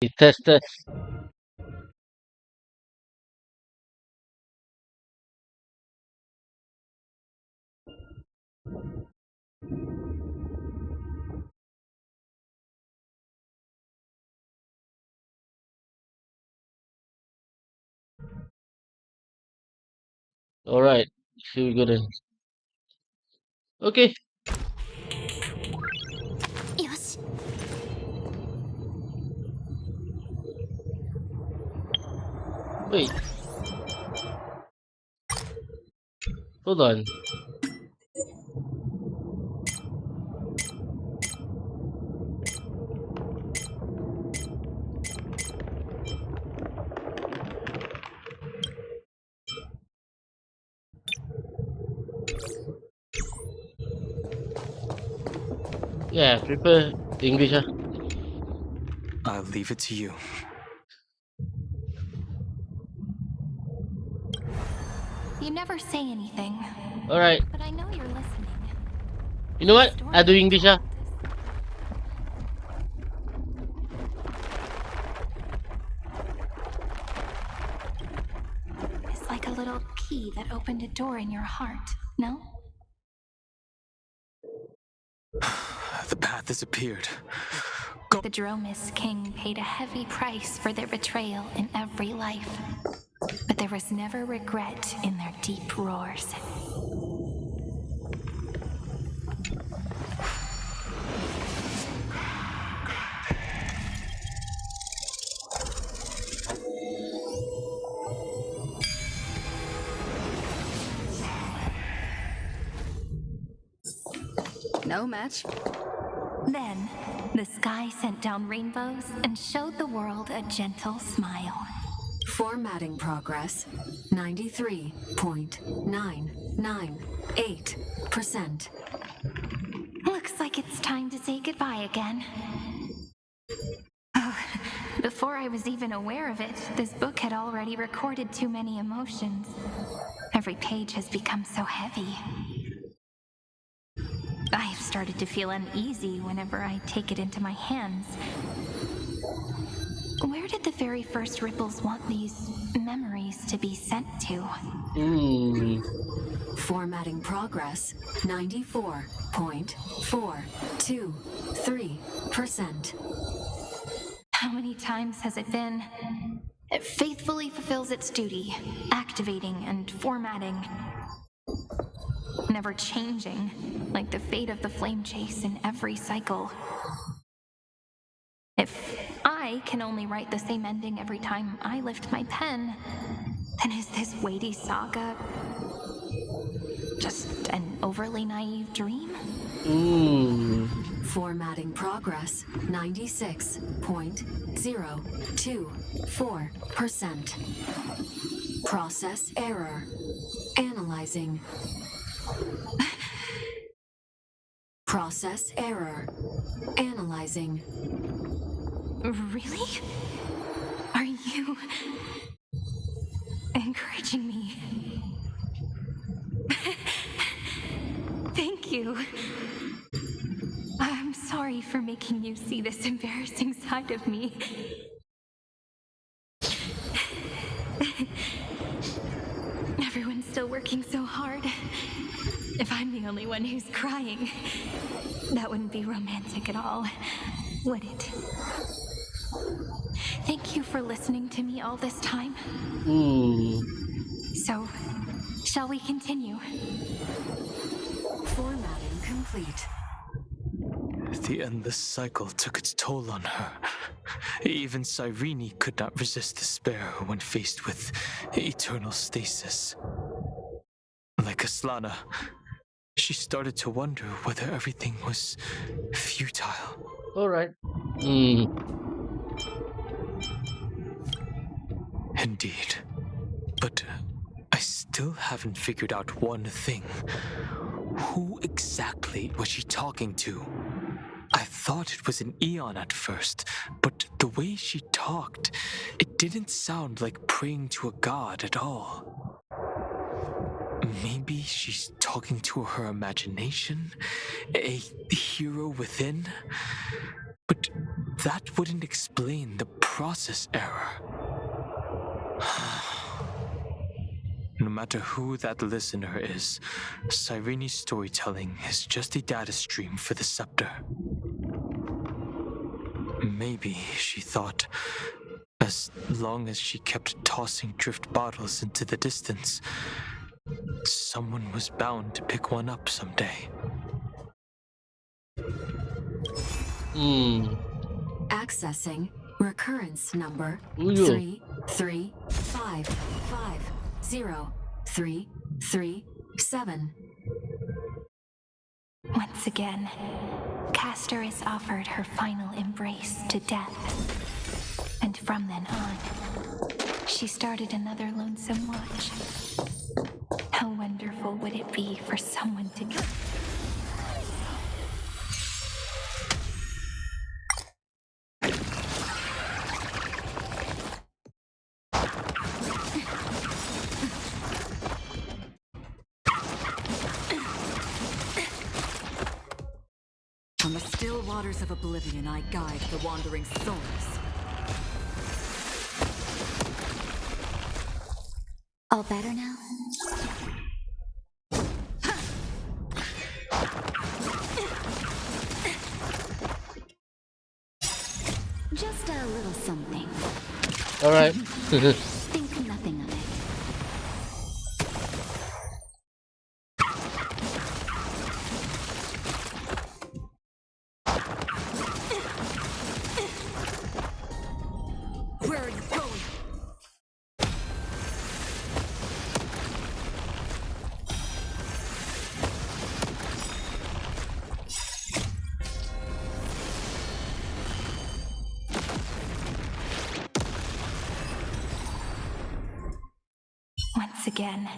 Test, test. All right. So we're gonna. Okay. よし。 Wait. Hold on. Yeah, prepare English. Ah. I'll leave it to you. You never say anything, All right. but I know you're listening. You know The what? story I do you English. Ah. told is like a little key that opened a door in your heart, no? The path has appeared. The Dromis king paid a heavy price for their betrayal in every life, but there was never regret in their deep roars. No match. Then, the sky sent down rainbows and showed the world a gentle smile. Formatting progress 93.998%. Looks like it's time to say goodbye again. Oh, before I was even aware of it, this book had already recorded too many emotions. Every page has become so heavy. I have started to feel uneasy whenever I take it into my hands. Where did the very first ripples want these memories to be sent to? Hmm. Formatting progress 94.423%. How many times has it been? It faithfully fulfills its duty, activating and formatting, never changing, like the fate of the flame chase in every cycle. If I can only write the same ending every time I lift my pen, then is this weighty saga just an overly naive dream? Hmm. Formatting progress 96.024%. Process error. Analyzing. Process error. Analyzing. Really? Are you encouraging me? Thank you. I'm sorry for making you see this embarrassing side of me. Everyone's still working so hard. If I'm the only one who's crying, that wouldn't be romantic at all, would it? Thank you for listening to me all this time. Hmm. So, shall we continue? Formatting complete. The endless cycle took its toll on her. Even Cyrene could not resist despair when faced with eternal stasis. Like Aslana, she started to wonder whether everything was futile. All right. Hmm. Indeed. But I still haven't figured out one thing. Who exactly was she talking to? I thought it was an Eon at first, but the way she talked, it didn't sound like praying to a god at all. Maybe she's talking to her imagination, a hero within? But that wouldn't explain the process error. No matter who that listener is, Cyrene's storytelling is just a data stream for the scepter. Maybe, she thought, as long as she kept tossing drift bottles into the distance, someone was bound to pick one up someday. Accessing recurrence number 우유. 335503337. Once again, Castor is offered her final embrace to death. And from then on, she started another lonesome watch. How wonderful would it be for someone to go? On the still waters of oblivion, I guide the wandering souls. All better now? Just a little something. Alright. Think nothing of it. Where are you going? Once again,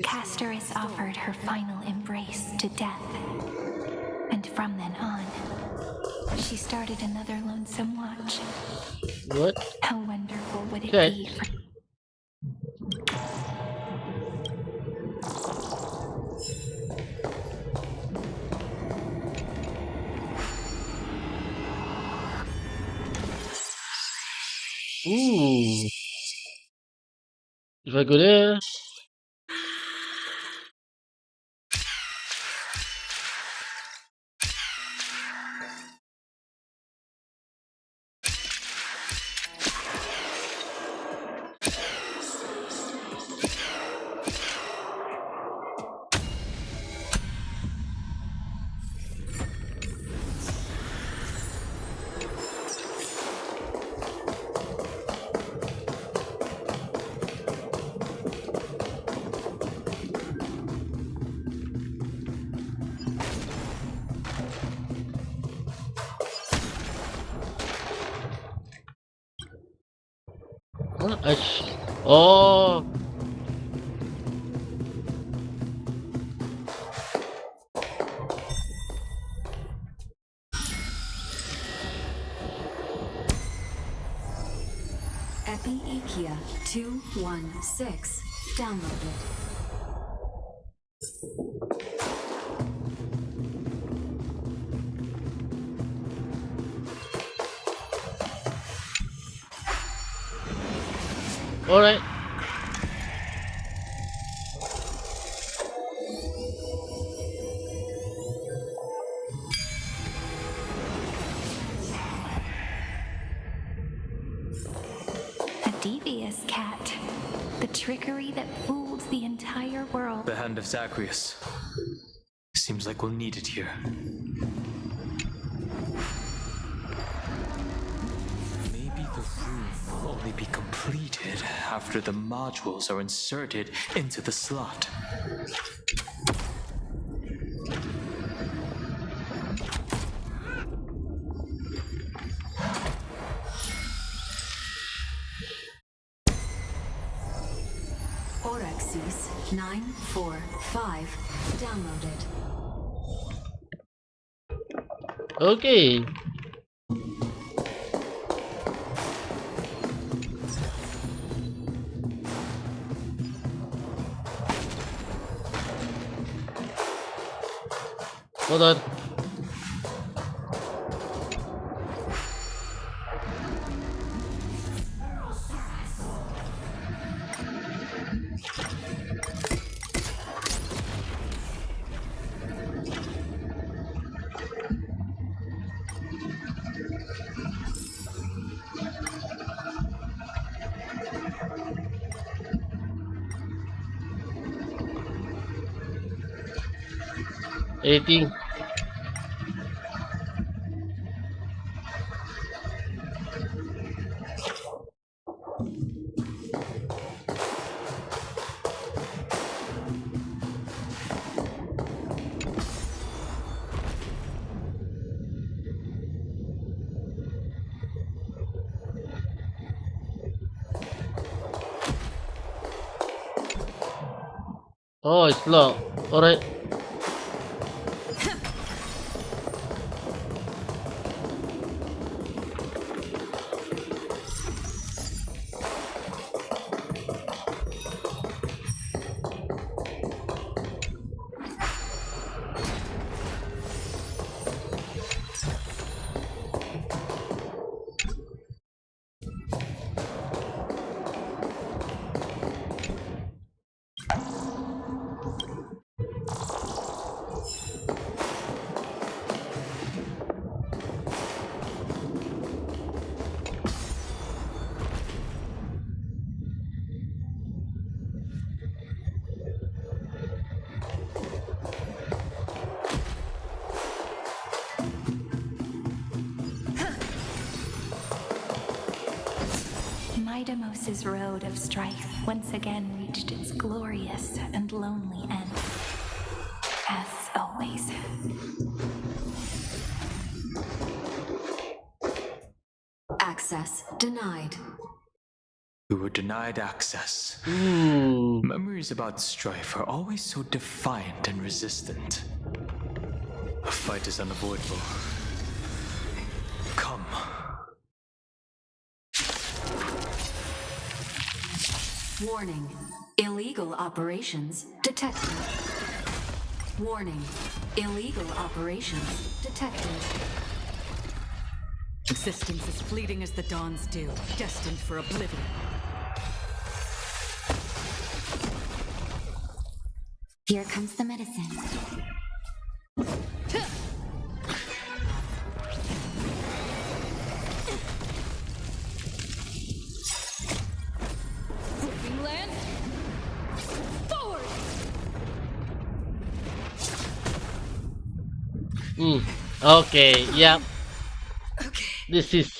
Castor is offered her final embrace to death. And from then on, she started another lonesome watch. What? How wonderful would it Okay. be for... Ooh. If I go there. Huh? Oh. Epi-Ikia 216 downloaded. Alright. A devious cat. The trickery that fools the entire world. The hand of Zacharias. Seems like we'll need it here. Maybe the room will only be completed after the modules are inserted into the slot. Orexis 945 downloaded. Okay. Hold on. Anything? Oh, it's locked. Alright. Midamos's road of strife once again reached its glorious and lonely end. As always. Access denied. We were denied access. Hmm. Memories about strife are always so defiant and resistant. A fight is unavoidable. Come. Warning. Illegal operations detected. Warning. Illegal operations detected. Existence as fleeting as the dawn's dew, destined for oblivion. Here comes the medicine. Flipping land. Forward! Okay, yeah. Okay. This is...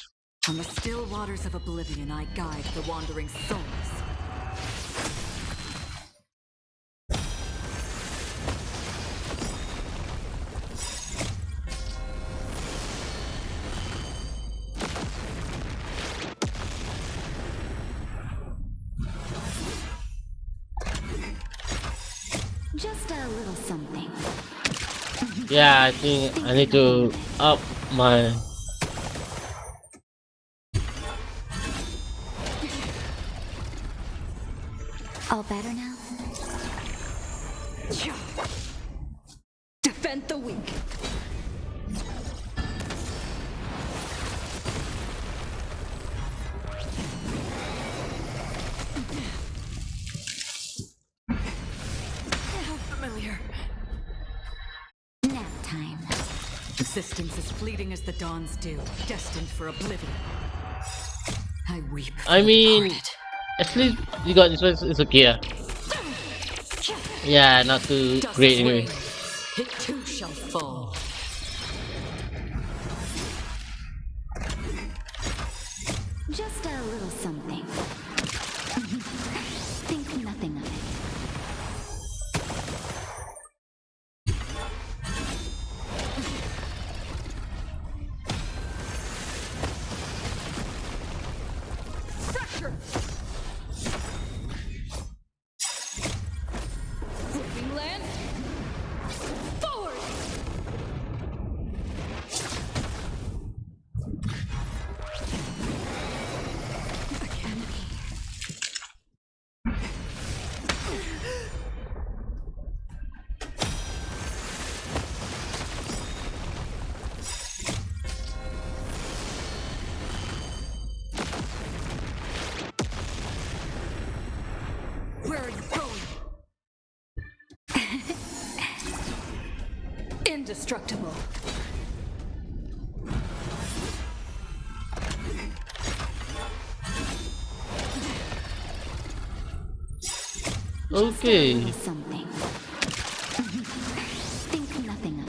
On the still waters of oblivion, I guide the wandering souls. Just a little something. Yeah, I think I need to up my... All better now? Defend the weak. How familiar. Nap time. Existence as fleeting as the dawn's dew, destined for oblivion. I weep. I for the mean, departed. at least you got this one. It's okay. Yeah, not too Dust great anyway. rain. It too shall fall. Just a little something. Think nothing of it. Fracture! Flipping land. Forward! Again. Where are you going? Indestructible. Okay. Just a little something. Think nothing of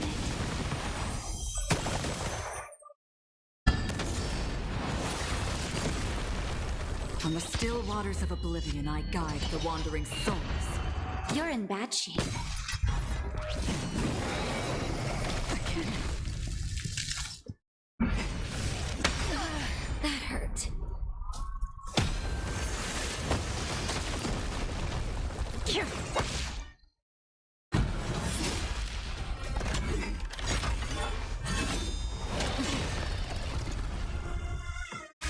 On the still waters of oblivion, I guide the wandering souls. You're in bad shape. Again. That hurt.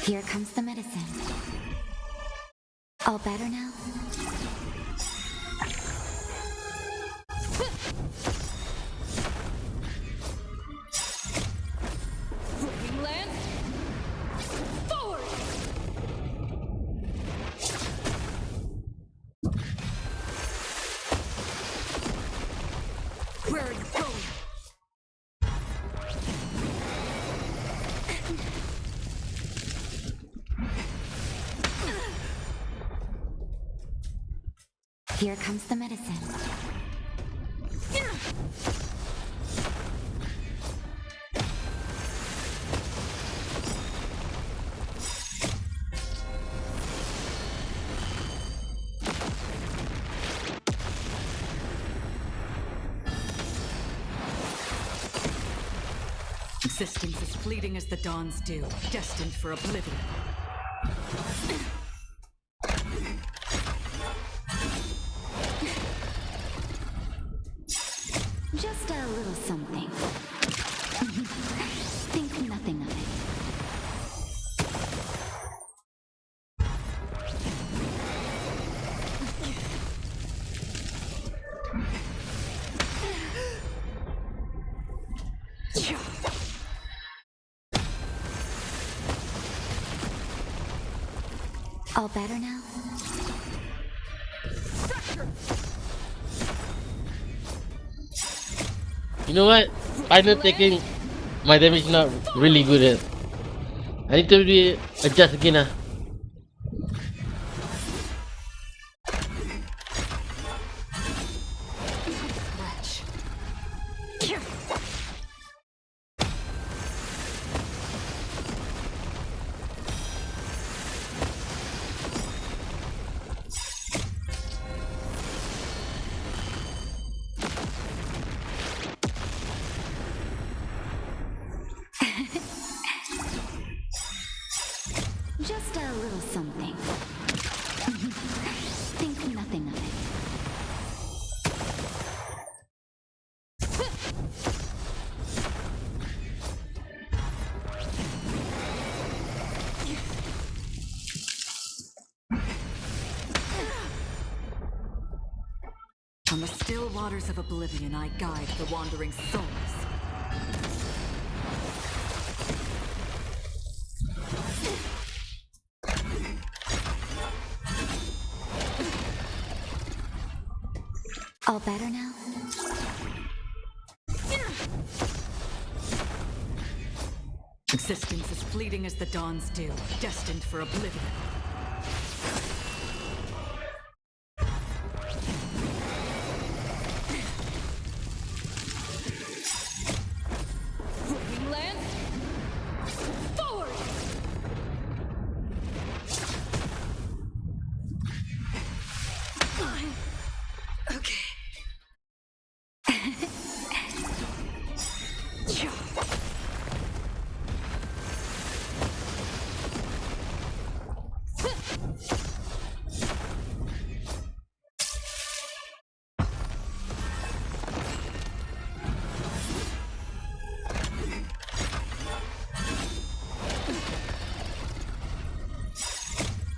Here comes the medicine. All better now? Flipping lance. Forward! Where are you going? Here comes the medicine. Existence as fleeting as the dawns do, destined for oblivion. Just a little something. Think nothing of it. All better now? You know what? Final taking my damage is not really good at. I need to adjust again. Wretch. Just a little something. Think nothing of it. On the still waters of oblivion, I guide the wandering souls. All better now? Existence as fleeting as the dawns do, destined for oblivion. Flipping lance. Forward! Okay.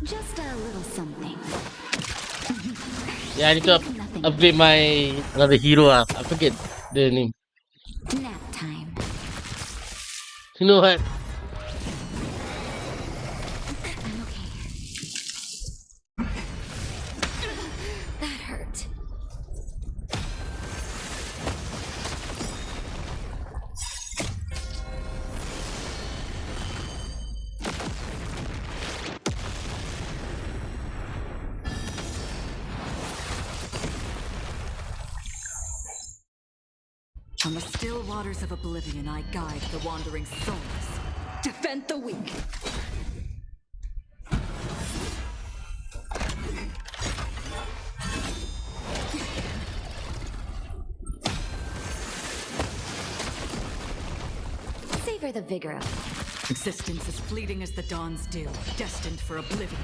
Just a little something. Yeah, I need to upgrade my another hero. I forget the name. Nap time. You know what? I'm okay. That hurt. On the still waters of oblivion, I guide the wandering souls. Defend the weak. savor the vigor of it. Existence as fleeting as the dawn's dew, destined for oblivion.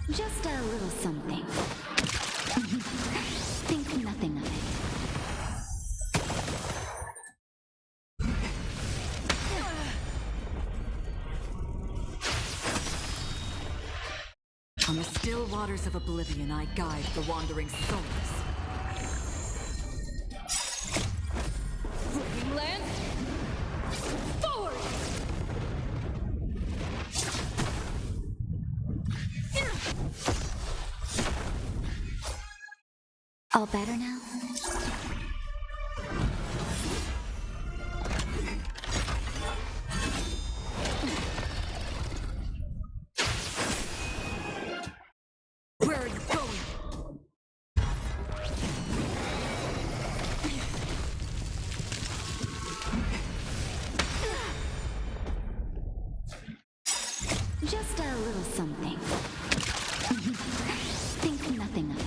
Just a little something. Think nothing of it. On the still waters of oblivion, I guide the wandering souls. Flipping lance. Forward. All better now? Where are you going? Just a little something. Think nothing of it.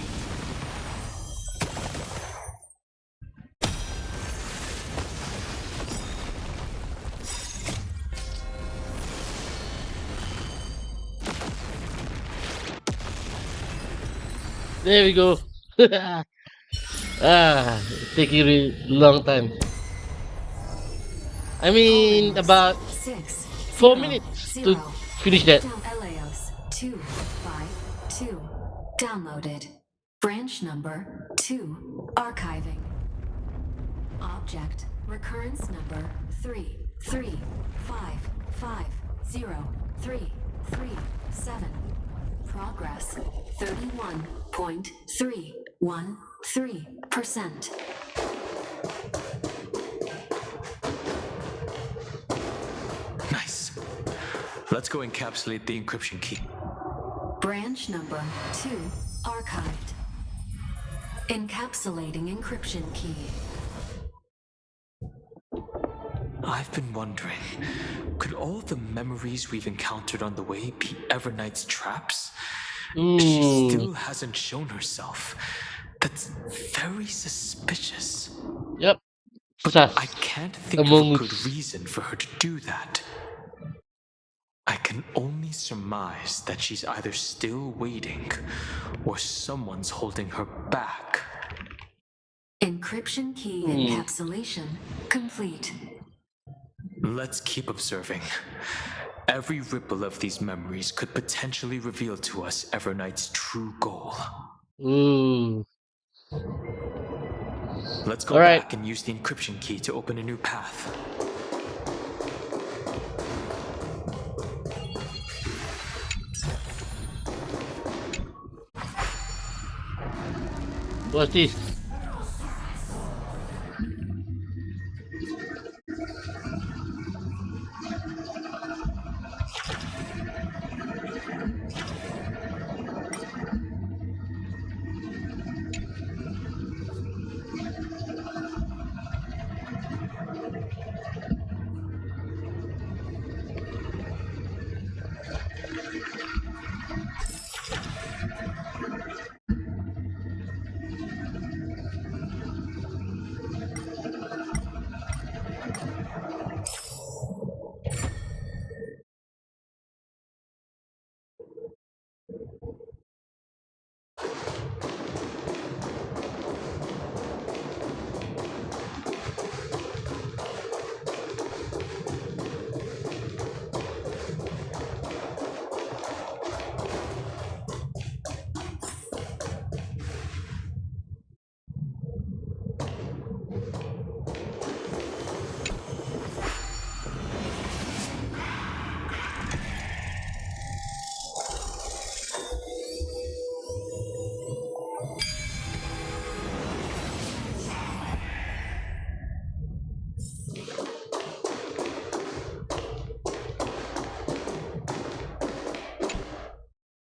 There we go. It's taking a really long time. I mean, about 6 4 minutes to finish that. Eleos 252. Downloaded. Branch number 2. Archiving. Object recurrence number 335503337. Progress 31.313%. Nice. Let's go encapsulate the encryption key. Branch number 2 archived. Encapsulating encryption key. I've been wondering, could all the memories we've encountered on the way be Everknight's traps? She still hasn't shown herself. That's very suspicious. Yep. But Sus. I can't think of Among a good us. reason for her to do that. I can only surmise that she's either still waiting or someone's holding her back. Encryption key encapsulation complete. Let's keep observing. Every ripple of these memories could potentially reveal to us Everknight's true goal. Ooh. Let's go All right. back and use the encryption key to open a new path. What's this?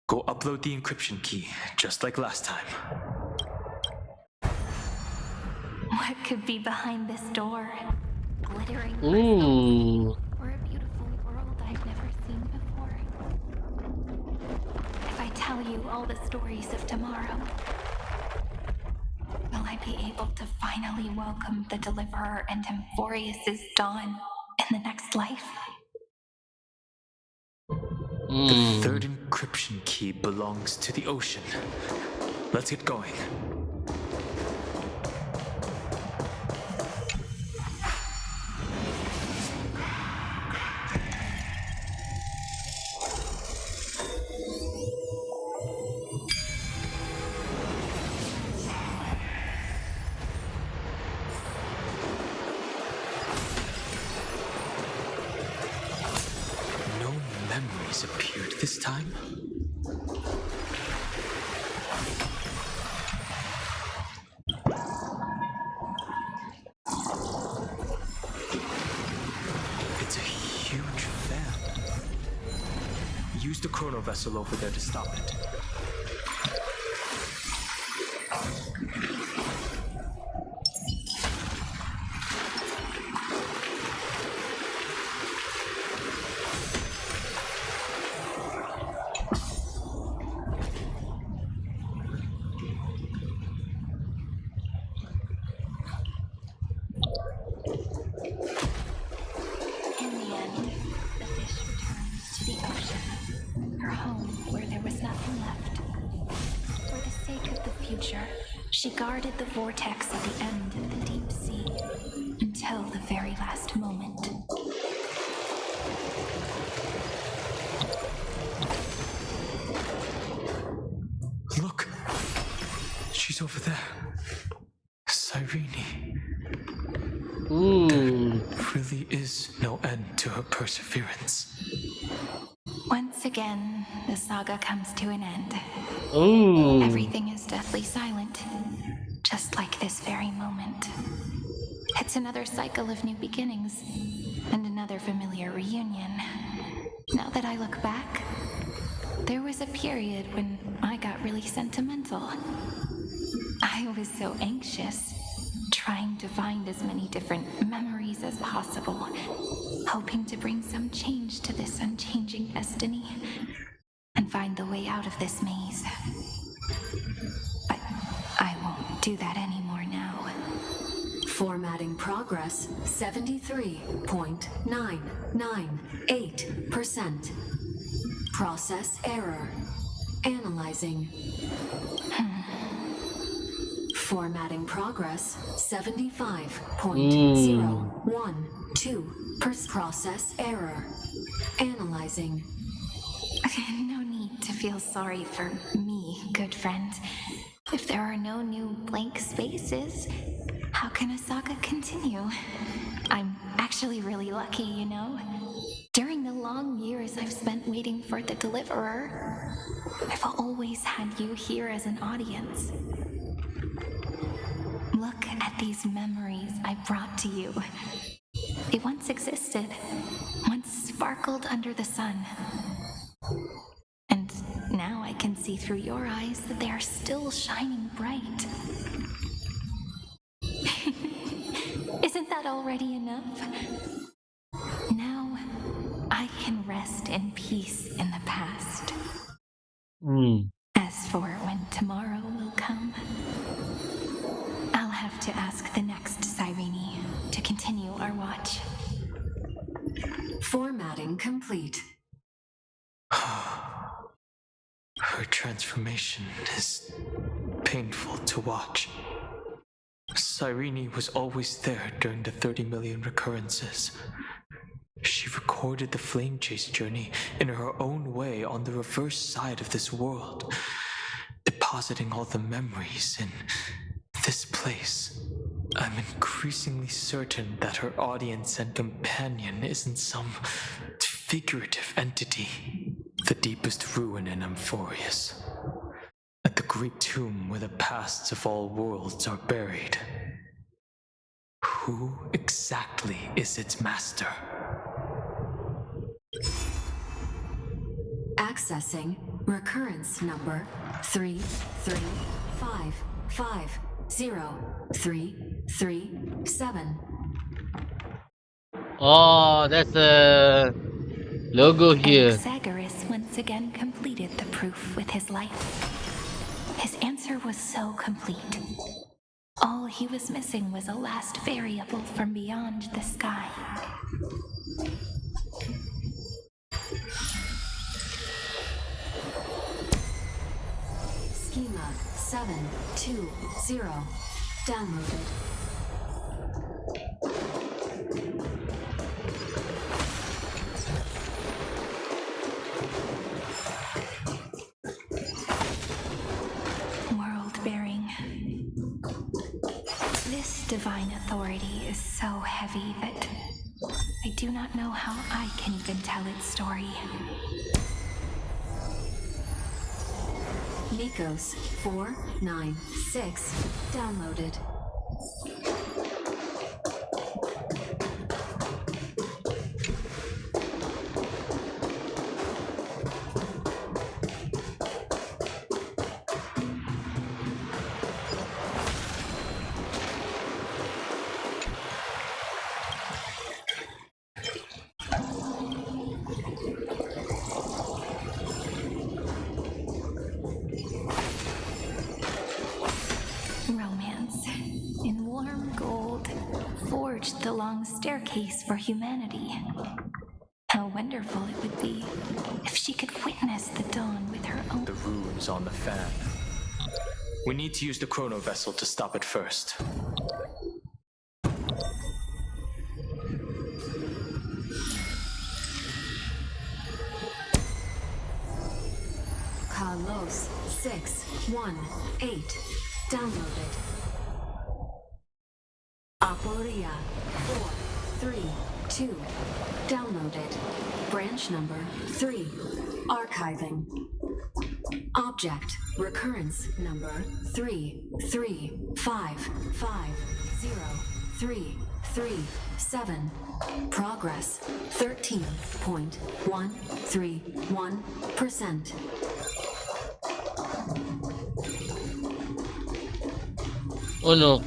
Go upload the encryption key, just like last time. What could be behind this door? Glittering Ooh. or a beautiful world I've never seen before. If I tell you all the stories of tomorrow, will I be able to finally welcome the Deliverer and Amphoreus' dawn in the next life. The third encryption key belongs to the ocean. Let's get going. No memories appeared this time. It's a huge fan. Use the chrono vessel over there to stop it. In the end, the fish returns to the ocean, her home where there was nothing left. For the sake of the future, she guarded the vortex at the end of the deep sea until the very last moment. Look! She's over there. Cyrene. Ooh. Really is no end to her perseverance. Once again, the saga comes to an end. Ooh. Everything is deathly silent, just like this very moment. It's another cycle of new beginnings, and another familiar reunion. Now that I look back, there was a period when I got really sentimental. I was so anxious, trying to find as many different memories as possible, hoping to bring some change to this unchanging destiny and find the way out of this maze. But I won't do that anymore now. Formatting progress 73.998%. Process error. Analyzing. Formatting progress 75.012%. Process error. Analyzing. No need to feel sorry for me, good friend. If there are no new blank spaces, how can a saga continue? I'm actually really lucky, you know? During the long years I've spent waiting for the Deliverer, I've always had you here as an audience. Look at these memories I brought to you. They once existed, once sparkled under the sun. And now I can see through your eyes that they are still shining bright. Isn't that already enough? Now I can rest in peace in the past. As for when tomorrow will come, I'll have to ask the next Cyrene to continue our watch. Formatting complete. Her transformation is painful to watch. Cyrene was always there during the 30 million recurrences. She recorded the flame chase journey in her own way on the reverse side of this world, depositing all the memories in this place. I'm increasingly certain that her audience and companion isn't some figurative entity. The deepest ruin in Amphoreus, at the great tomb where the pasts of all worlds are buried. Who exactly is its master? Accessing recurrence number 335503337. Oh, that's a logo here. Anaxagoras once again completed the proof with his life. His answer was so complete. All he was missing was a last variable from beyond the sky. Schema 720 downloaded. World-bearing. This divine authority is so heavy that I do not know how I can even tell its story. Nikos 496 downloaded. Romance, in warm gold, forged the long staircase for humanity. How wonderful it would be if she could witness the dawn with her own. The runes on the fan. We need to use the chrono vessel to stop it first. Carlos 618 downloaded. Aporia 432 downloaded. Branch number 3 archiving. Object recurrence number 3355037. Progress 13.131%. Oh no.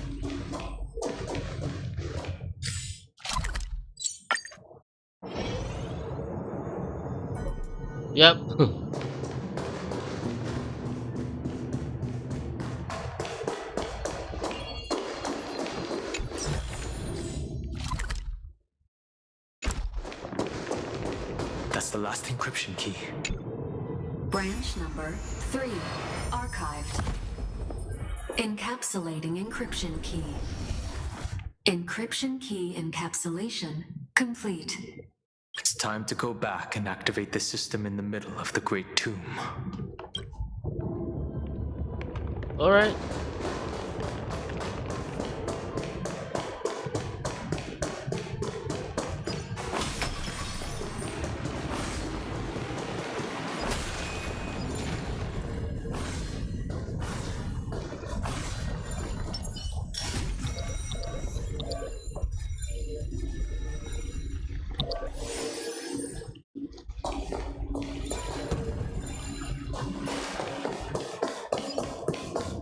Yep. That's the last encryption key. Branch number 3 archived. Encapsulating encryption key. Encryption key encapsulation complete. It's time to go back and activate the system in the middle of the Great Tomb. All right.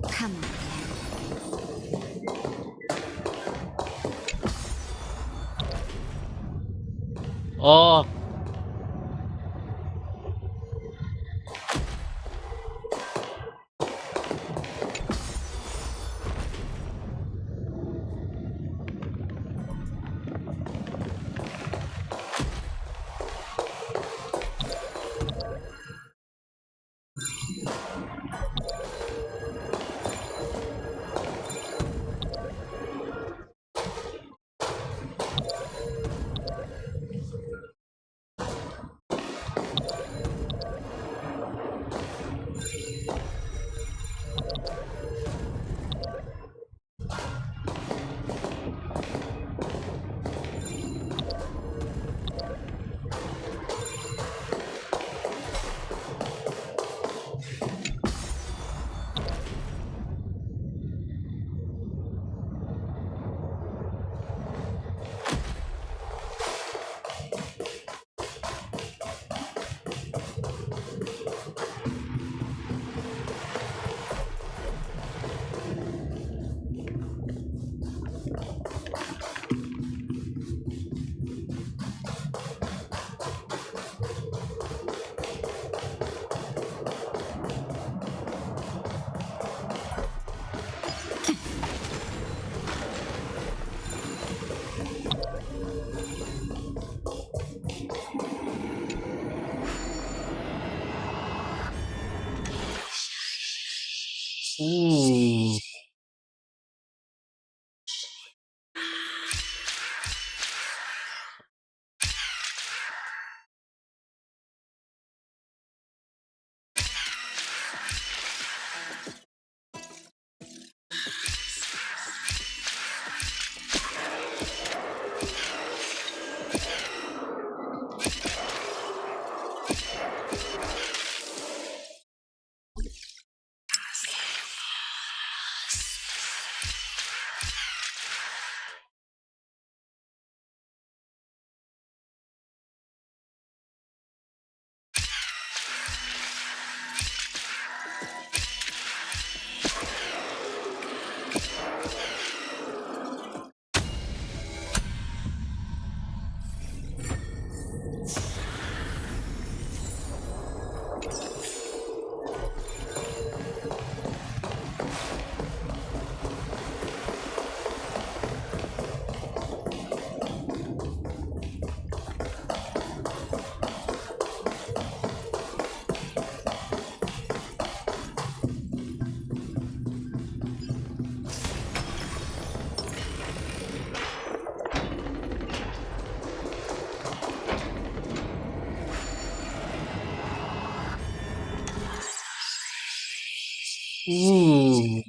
Come on. Oh. Ooh.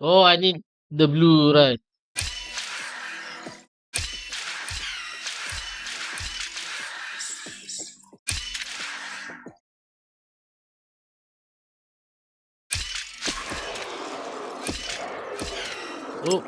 Oh, I need the blue, right? Oh,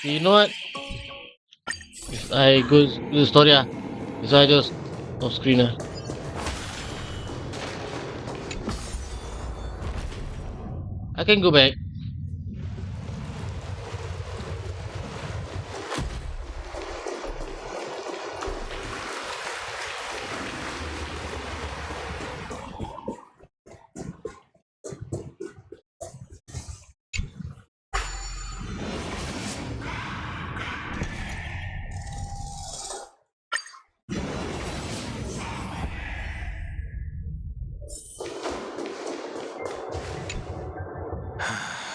you know what? If I go to the story, so I just off screen. I can go back.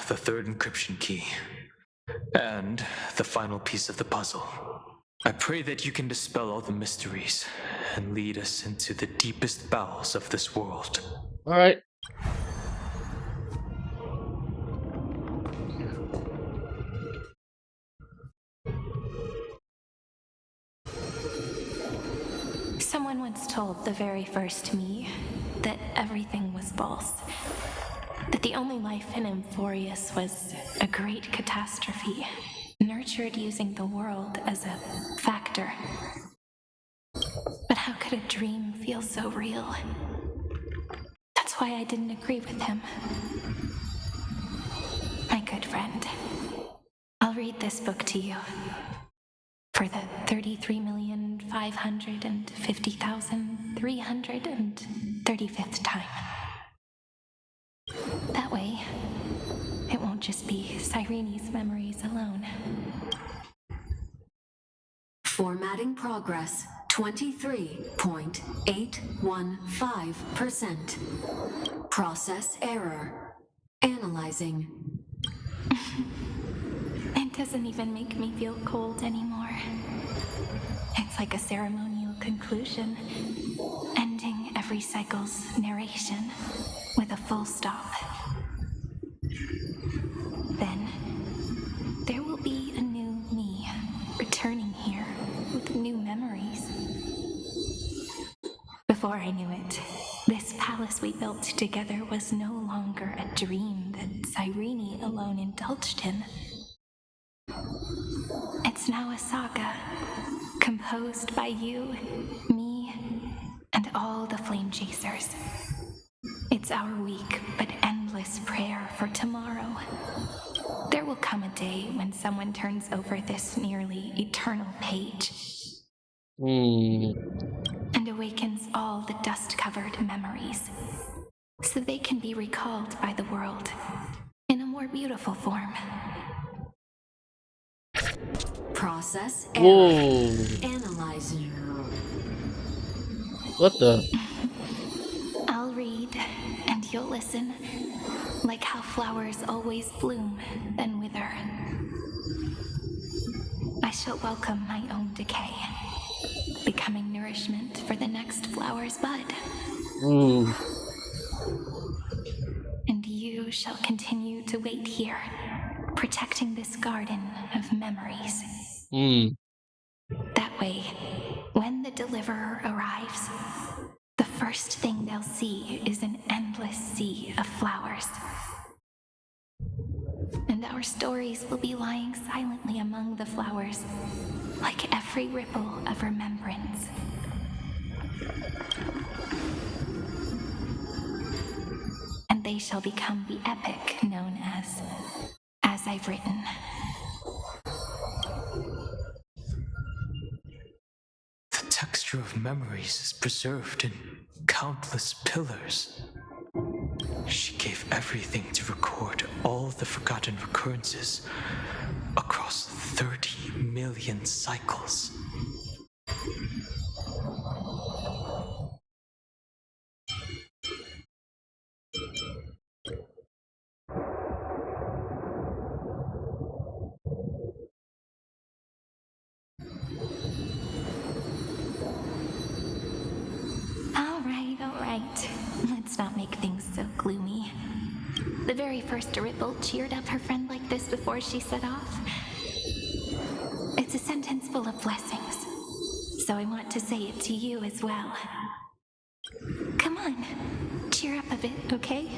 The third encryption key. And the final piece of the puzzle. I pray that you can dispel all the mysteries and lead us into the deepest bowels of this world. All right. Someone once told the very first me that everything was false. That the only life in Amphoreus was a great catastrophe, nurtured using the world as a factor. But how could a dream feel so real? That's why I didn't agree with him. My good friend, I'll read this book to you. For the 33,550,335th time. That way, it won't just be Cyrene's memories alone. Formatting progress 23.815%. Process error. Analyzing. It doesn't even make me feel cold anymore. It's like a ceremonial conclusion, ending every cycle's narration with a full stop. Then, there will be a new me returning here with new memories. before I knew it, this palace we built together was no longer a dream that Cyrene alone indulged in. It's now a saga, composed by you, me, and all the flame chasers. It's our weak but endless prayer for tomorrow. There will come a day when someone turns over this nearly eternal page and awakens all the dust-covered memories, so they can be recalled by the world in a more beautiful form. Process error. Whoa. Analyzing. What the? I'll read, and you'll listen, like how flowers always bloom, then wither. I shall welcome my own decay, becoming nourishment for the next flower's bud. And you shall continue to wait here, protecting this garden of memories. That way, when the deliverer arrives, the first thing they'll see is an endless sea of flowers. And our stories will be lying silently among the flowers, like every ripple of remembrance. And they shall become the epic known as I've Written. The texture of memories is preserved in countless pillars. She gave everything to record all the forgotten recurrences across 30 million cycles. All right. Let's not make things so gloomy. The very first ripple cheered up her friend like this before she set off. It's a sentence full of blessings, so I want to say it to you as well. Come on, cheer up a bit, okay?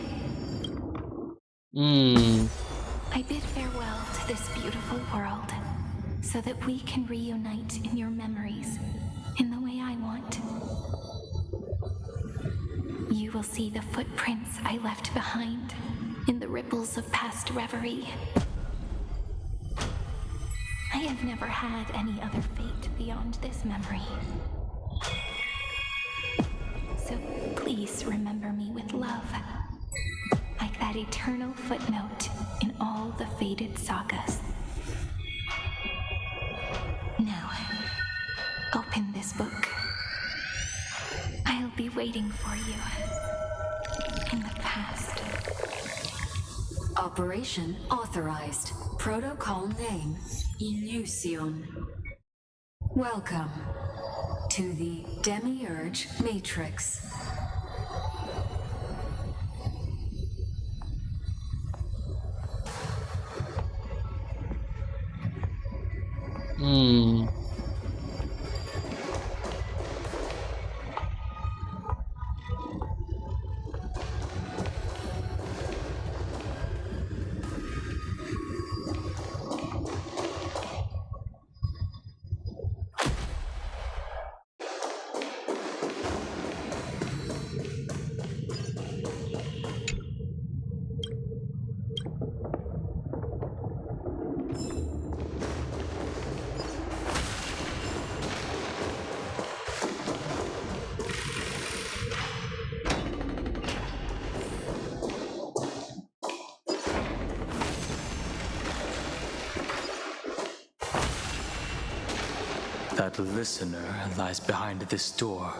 I bid farewell to this beautiful world, so that we can reunite in your memories in the way I want. You will see the footprints I left behind in the ripples of past reverie. I have never had any other fate beyond this memory. So please remember me with love, like that eternal footnote in all the faded sagas. Now, open this book. I'll be waiting for you in the past. Operation authorized. Protocol name, Illusion. Welcome to the Demiurge Matrix. That listener lies behind this door.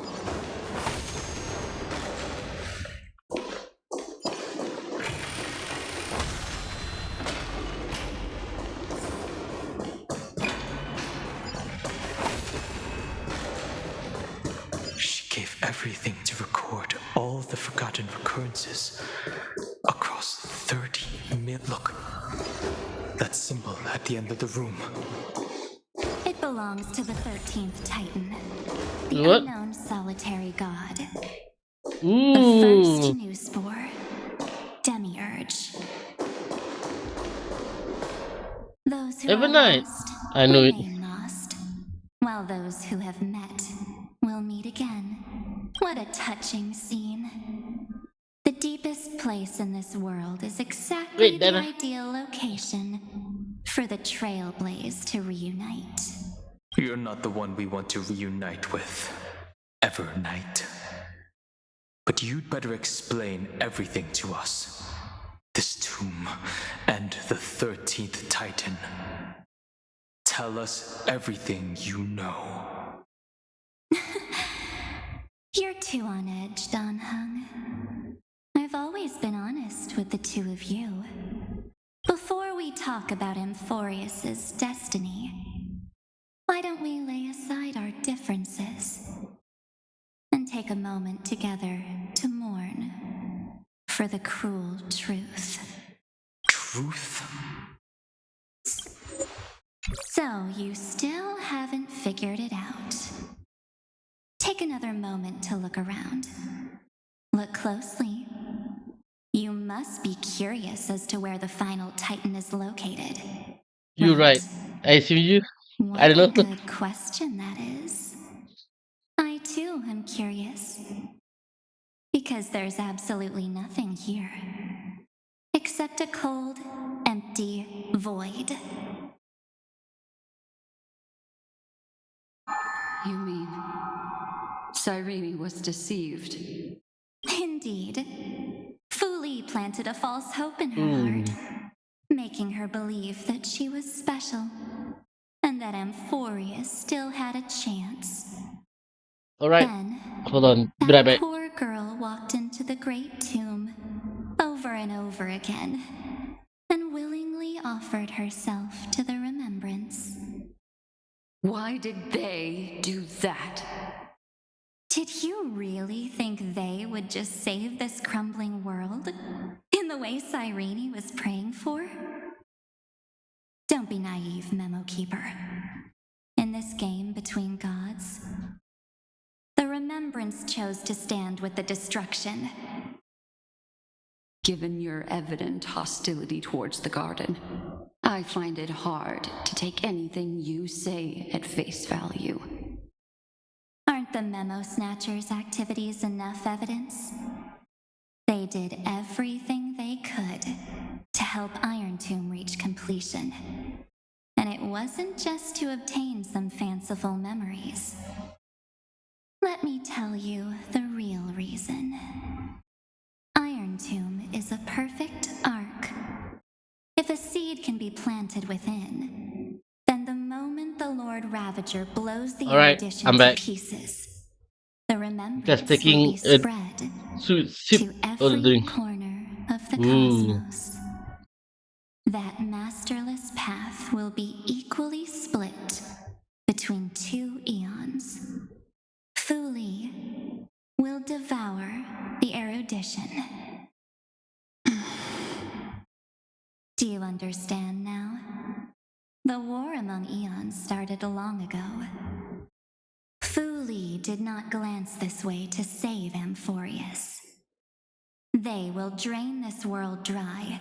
She gave everything to record all the forgotten recurrences across 30 million. Look, that symbol at the end of the room. It belongs belongs to the 13th Titan, the What? unknown solitary god. The first Ooh. new spore, Demiurge. Those who Every are night. lost I knew it. remain lost, while those who have met will meet again. What a touching scene. The deepest place in this world is exactly Wait, the Dana. ideal location for the Trailblaze to reunite. You're not the one we want to reunite with, ever, Knight. But you'd better explain everything to us. This tomb and the 13th Titan. Tell us everything you know. You're too on edge, Don Hung. I've always been honest with the two of you. Before we talk about Amphoreus' destiny, why don't we lay aside our differences and take a moment together to mourn for the cruel truth? Truth? So you still haven't figured it out. Take another moment to look around. Look closely. You must be curious as to where the final Titan is located. You're right. I assume you. What I a don't know. good question that is. I too am curious. Because there's absolutely nothing here. Except a cold, empty void. You mean Cyrene was deceived? Indeed. Fu Li planted a false hope in her Ooh. heart, making her believe that she was special, and that Amphoreus still had a chance. Alright. Then, Hold on. Be right that back. poor girl walked into the great tomb, over and over again, and willingly offered herself to the remembrance. Why did they do that? Did you really think they would just save this crumbling world in the way Cyrene was praying for? Don't be naive, Memo Keeper. In this game between gods, the Remembrance chose to stand with the destruction. Given your evident hostility towards the garden, I find it hard to take anything you say at face value. Aren't the Memo Snatchers' activities enough evidence? They did everything they could to help Iron Tomb reach completion. And it wasn't just to obtain some fanciful memories. Let me tell you the real reason. Iron Tomb is a perfect arc. If a seed can be planted within, then the moment the Lord Ravager blows the Alright, erudition I'm to back. pieces, the Just remembrance will taking be a spread sip to of the every drink. corner of the Ooh. cosmos. That masterless path will be equally split between two eons. Fu Li will devour the erudition. Do you understand now? The war among eons started long ago. Fu Li did not glance this way to save Amphoreus. They will drain this world dry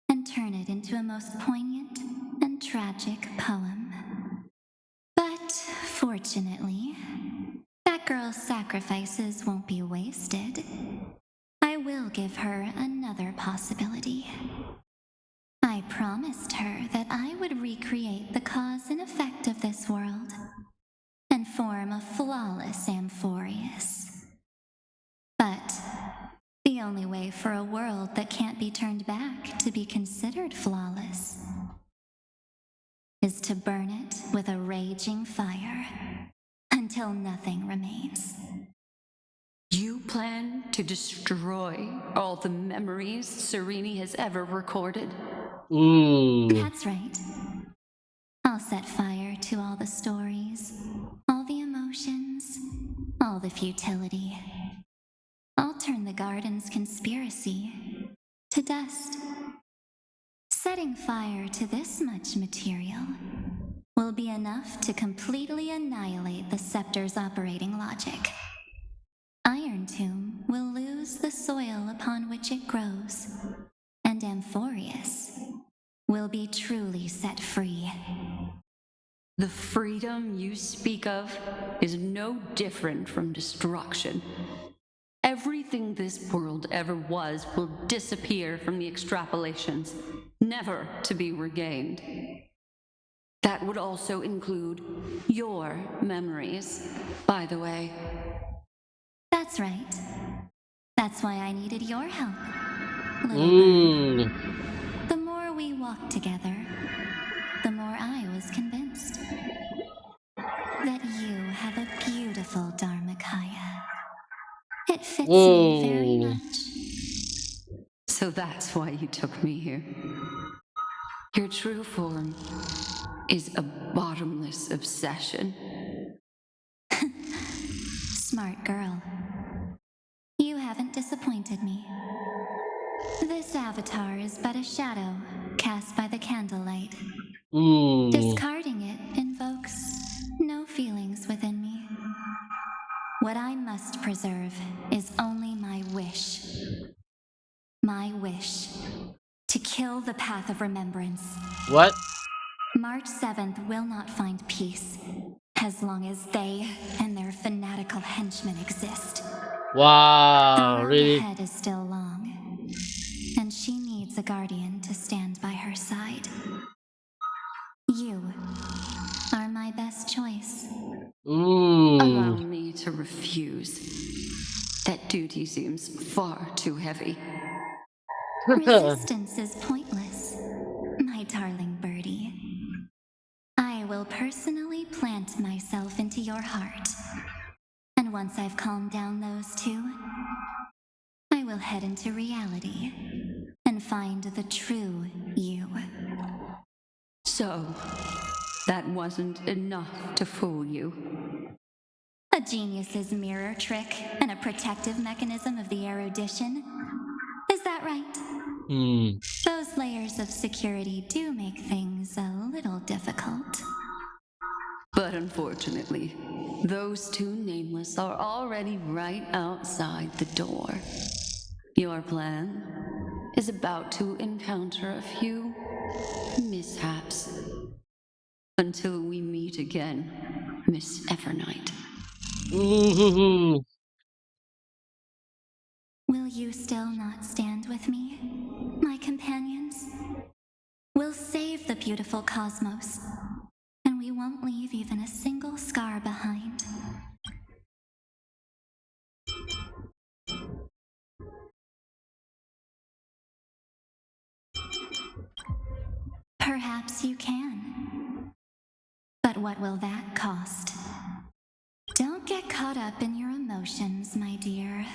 and turn it into a most poignant and tragic poem. But fortunately, that girl's sacrifices won't be wasted. I will give her another possibility. I promised her that I would recreate the cause and effect of this world and form a flawless Amphoreus. But the only way for a world that can't be turned back to be considered flawless is to burn it with a raging fire until nothing remains. You plan to destroy all the memories Cyrene has ever recorded? Ooh. That's right. I'll set fire to all the stories, all the emotions, all the futility. I'll turn the garden's conspiracy to dust. Setting fire to this much material will be enough to completely annihilate the scepter's operating logic. Iron Tomb will lose the soil upon which it grows, and Amphoreus will be truly set free. The freedom you speak of is no different from destruction. Everything this world ever was will disappear from the extrapolations, never to be regained. That would also include your memories, by the way. That's right. That's why I needed your help, little bird. The more we walked together, the more I was convinced that you have a beautiful Dharmakaya. It fits me very much. So that's why you took me here. Your true form is a bottomless obsession. Smart girl. You haven't disappointed me. This avatar is but a shadow cast by the candlelight. Discarding it invokes no feelings within me. What I must preserve is only my wish. My wish to kill the path of remembrance. What? March 7th will not find peace as long as they and their fanatical henchmen exist. Wow, The road really? ahead is still long, and she needs a guardian to stand by her side. You are my best choice. Allow me to refuse. That duty seems far too heavy. Resistance is pointless, my darling birdie. I will personally plant myself into your heart. And once I've calmed down those two, I will head into reality and find the true you. So, that wasn't enough to fool you. A genius's mirror trick and a protective mechanism of the erudition. Is that right? Those layers of security do make things a little difficult. But unfortunately, those two nameless are already right outside the door. Your plan is about to encounter a few mishaps. Until we meet again, Miss Evernight. Will you still not stand with me, my companions? We'll save the beautiful cosmos, and we won't leave even a single scar behind. Perhaps you can. But what will that cost? Don't get caught up in your emotions, my dear.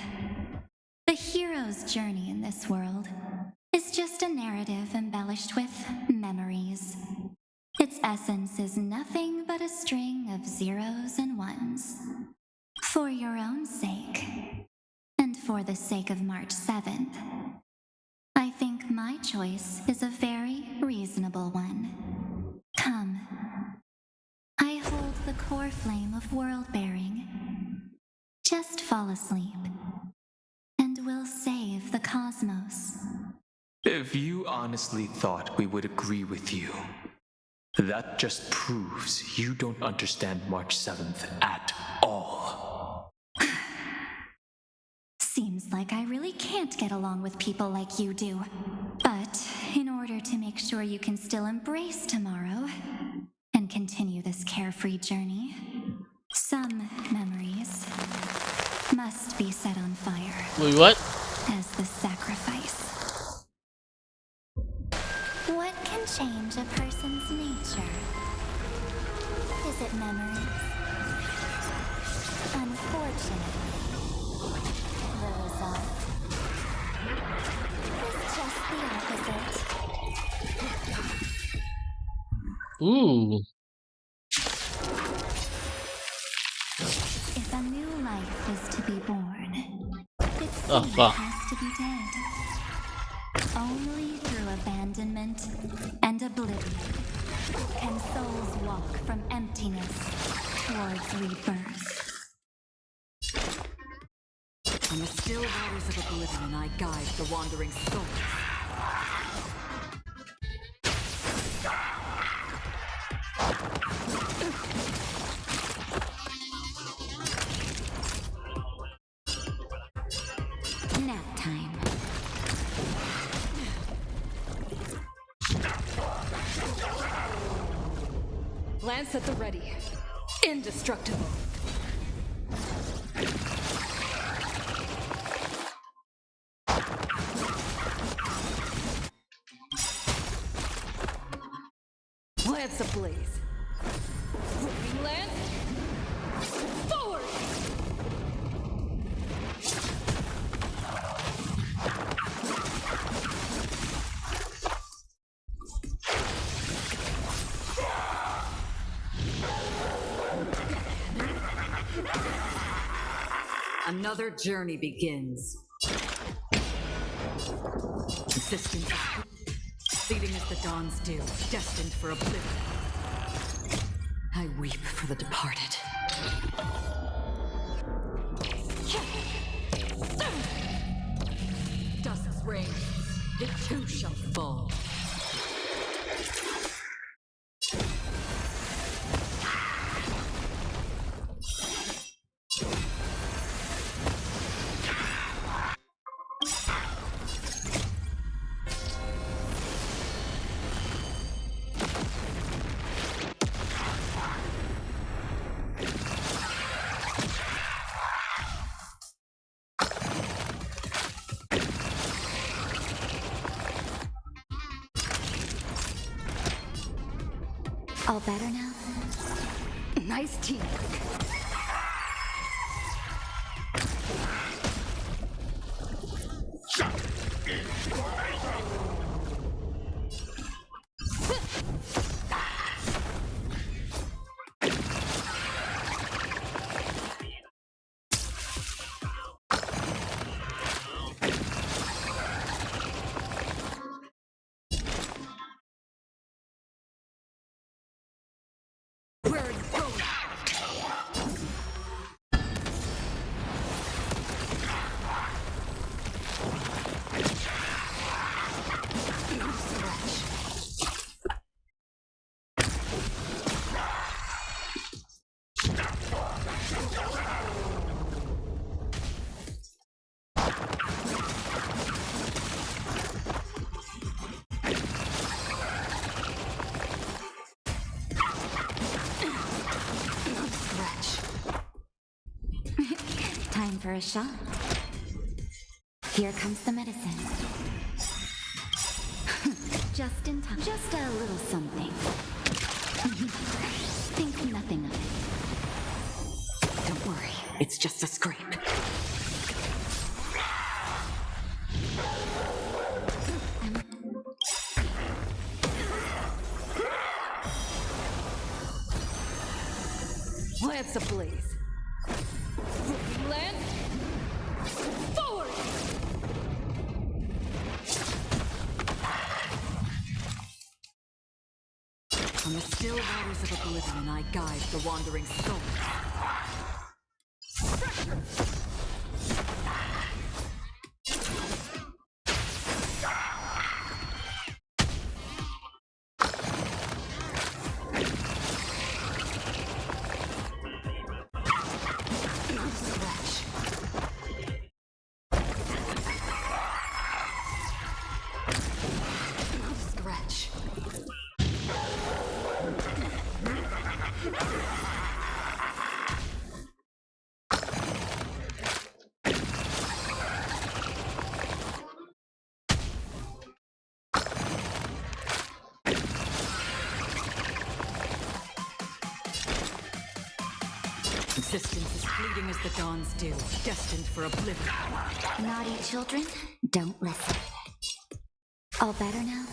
The hero's journey in this world is just a narrative embellished with memories. Its essence is nothing but a string of zeros and ones. For your own sake, and for the sake of March 7th, I think my choice is a very reasonable one. Come. I hold the core flame of world-bearing. Just fall asleep, and we'll save the cosmos. If you honestly thought we would agree with you, that just proves you don't understand March 7th at all. Seems like I really can't get along with people like you do. But in order to make sure you can still embrace tomorrow and continue this carefree journey, some memories must be set on fire. Wait, what? As the sacrifice. What can change a person's nature? Is it memories? Unfortunately, the result is just the opposite. If a new life is to be born, its seed has to be dead. Only through a abandonment and oblivion can souls walk from emptiness towards rebirth. On the still waters of oblivion, I guide the wandering souls. Nap time. Lance at the ready. Indestructible. Lance ablaze. Flipping lance. Forward! Another journey begins. Existence fleeting as the dawn's dew, destined for oblivion. I weep for the departed. Dusk's reign, it too shall fall. All better now? Nice team. Where are you going? Time for a shot. Here comes the medicine. Just in time. Just a little something. Think nothing of it. Don't worry, it's just a scrape. Lance ablaze. Flipping lance. Forward! On the still waters of oblivion, I guide the wandering soul. Scratch. Existence is fleeting as the dawn's dew, destined for oblivion. Naughty children, don't listen. All better now?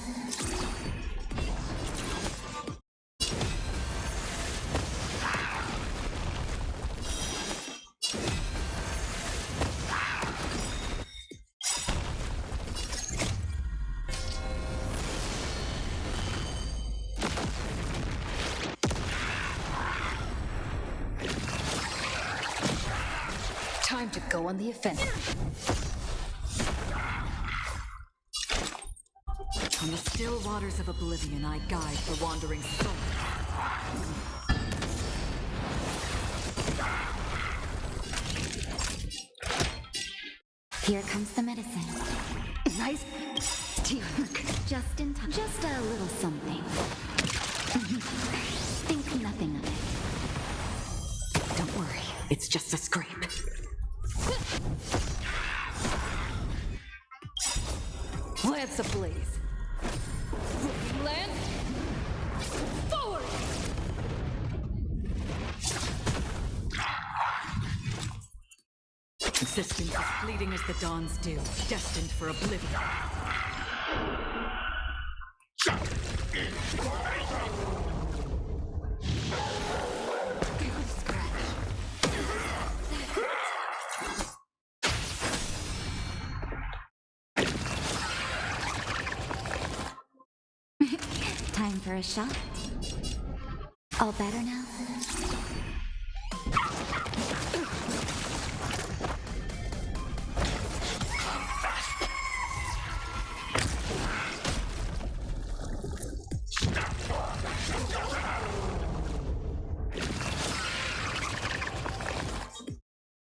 Time to go on the offensive. On the still waters of oblivion, I guide the wandering soul. Here comes the medicine. Nice teamwork. Just in time. Just a little something. Think nothing of it. Don't worry, it's just a scrape. Lance ablaze. Lance, forward! Existence as fleeting as the dawn's dew, destined for oblivion. Time for a shot. All better now?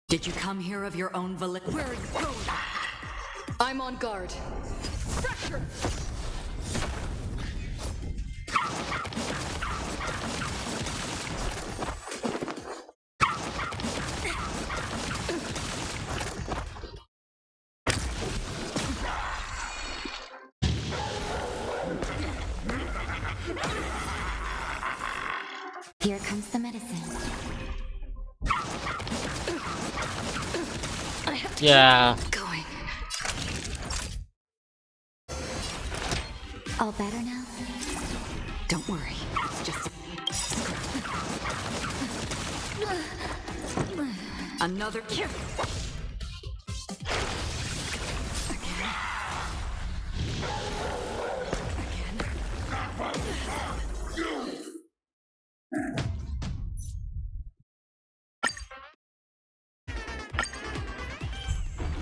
Did you come here of your own volition? Where are you going? I'm on guard. Fracture! Here comes the medicine. I have to Yeah. keep going. All better now? Don't worry, it's just a scrape. Another kill.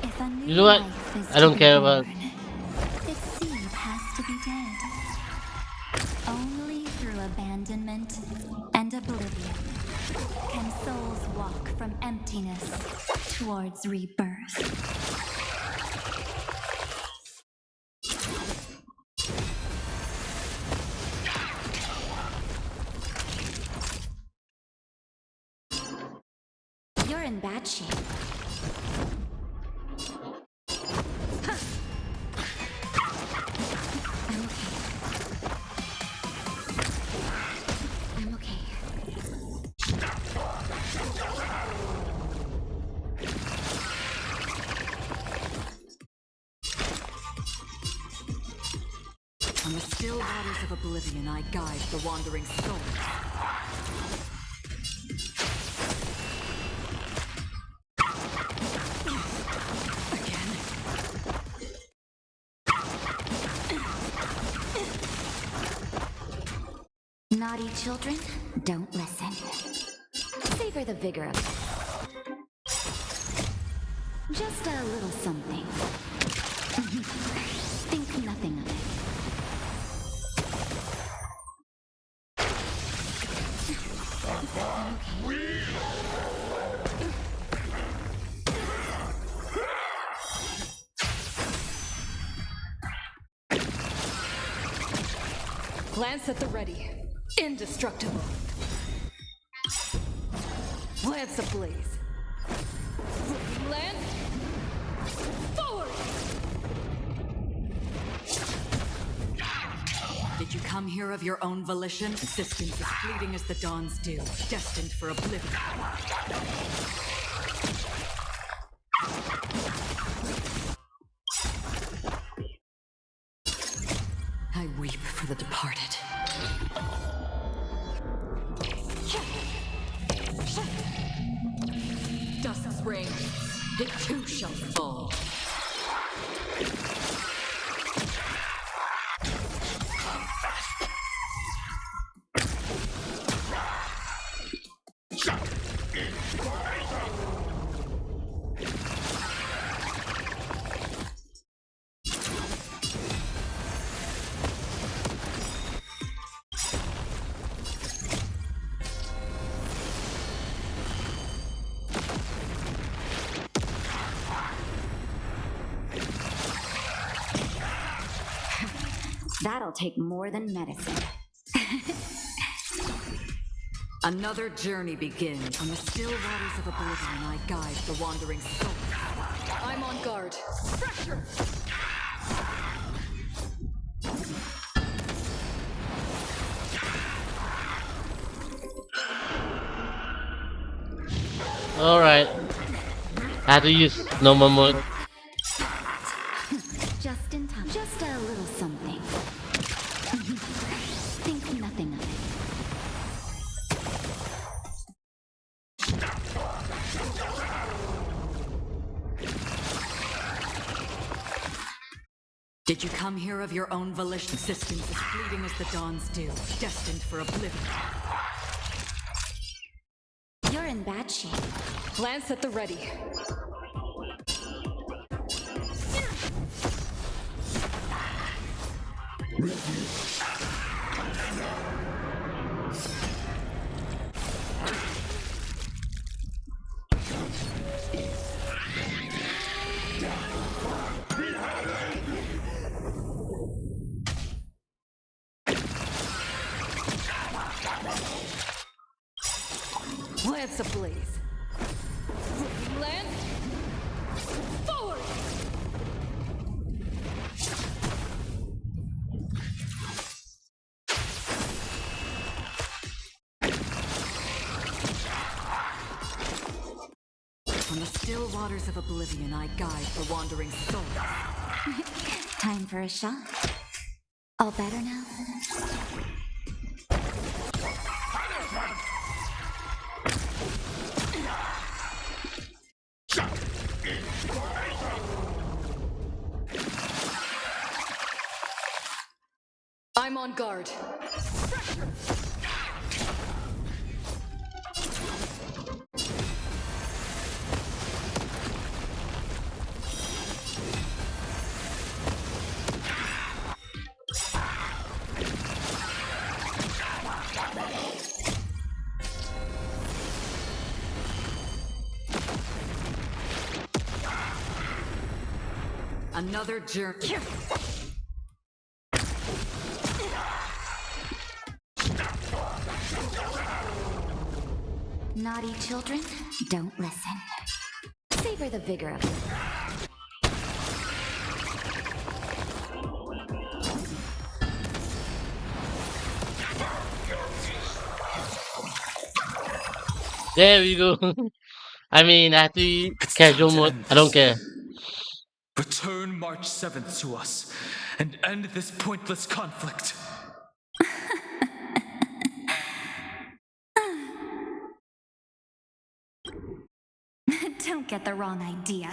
If a new You know what? life is I to don't be care about- born, its seed has to be dead. Only through abandonment and oblivion can souls walk from emptiness towards rebirth. You're in bad shape. I'm okay. On the still waters of oblivion, I guide the wandering soul. Naughty children, don't listen. Savor the vigor of it. Just a little something. Think nothing of it. Lance at the ready. Indestructible. Lance ablaze. Lance, forward! Did you come here of your own volition? Existence as fleeting as the dawn's dew, destined for oblivion. I weep for the departed. Dust's reign, it too shall fall. That'll take more than medicine. Another journey begins. On the still waters of oblivion, I guide the wandering soul. I'm on guard. Pressure! Alright. I have to use normal mode. Just in time. Just a little something. Think nothing of it. Did you come here of your own volition? Existence as fleeting as the dawn's dew, destined for oblivion. You're in bad shape. Lance at the ready. Lance ablaze. Lance! Forward! On the still waters of oblivion, I guide the wandering soul. Time for a shot. All better now? I'm on guard. Pressure! Another journey. Naughty children, don't listen. Savor the vigor of it. There we go. I mean, I have to use It's casual time to mode. end I don't this. care. Return March 7th to us and end this pointless conflict. Don't get the wrong idea.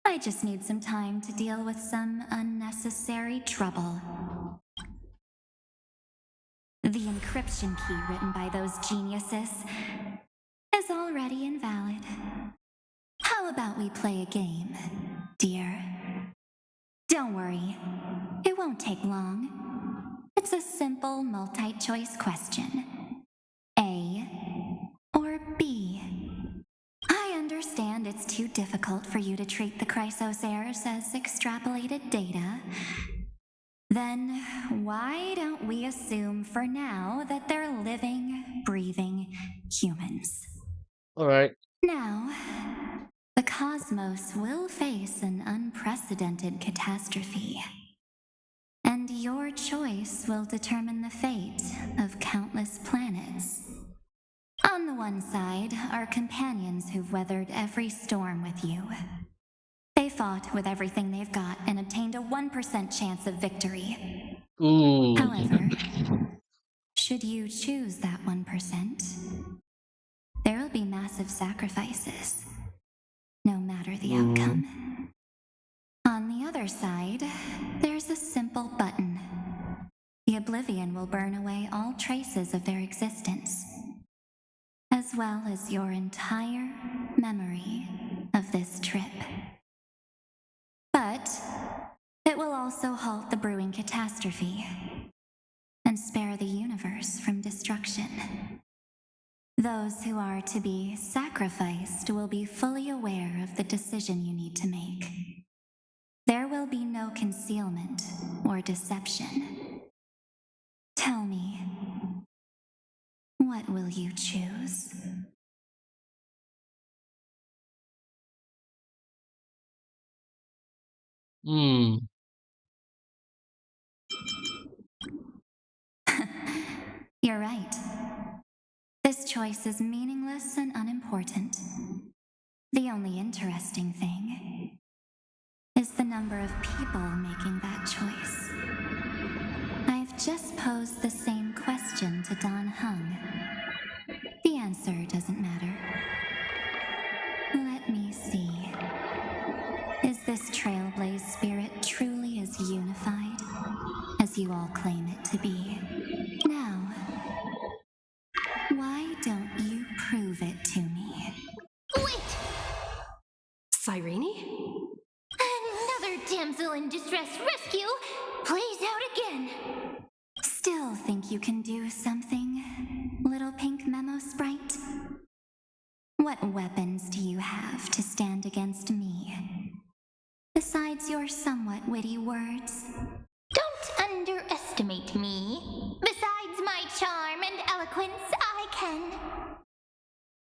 I just need some time to deal with some unnecessary trouble. The encryption key written by those geniuses is already invalid. How about we play a game, dear? Don't worry, it won't take long. It's a simple multi-choice question. A or B? I understand it's too difficult for you to treat the Chrysos heirs as extrapolated data. Then why don't we assume for now that they're living, breathing humans? Alright. Now, the cosmos will face an unprecedented catastrophe. And your choice will determine the fate of countless planets. On the one side are companions who've weathered every storm with you. They fought with everything they've got and obtained a 1% chance of victory. Ooh. However, should you choose that 1%, there will be massive sacrifices, no matter the outcome. On the other side, there's a simple button. The Oblivion will burn away all traces of their existence, as well as your entire memory of this trip. But it will also halt the brewing catastrophe and spare the universe from destruction. Those who are to be sacrificed will be fully aware of the decision you need to make. There will be no concealment or deception. Tell me, what will you choose? Hmm. You're right. This choice is meaningless and unimportant. The only interesting thing is the number of people making that choice. I've just posed the same question to Don Hung. The answer doesn't matter. Let me see. Is this Trailblaze spirit truly as unified as you all claim it to be? Now, why don't you prove it to me? Wait! Cyrene? Another damsel in distress rescue plays out again. Still think you can do something, little pink memo sprite? What weapons do you have to stand against me? Besides your somewhat witty words? Don't underestimate me. Besides my charm and eloquence, I can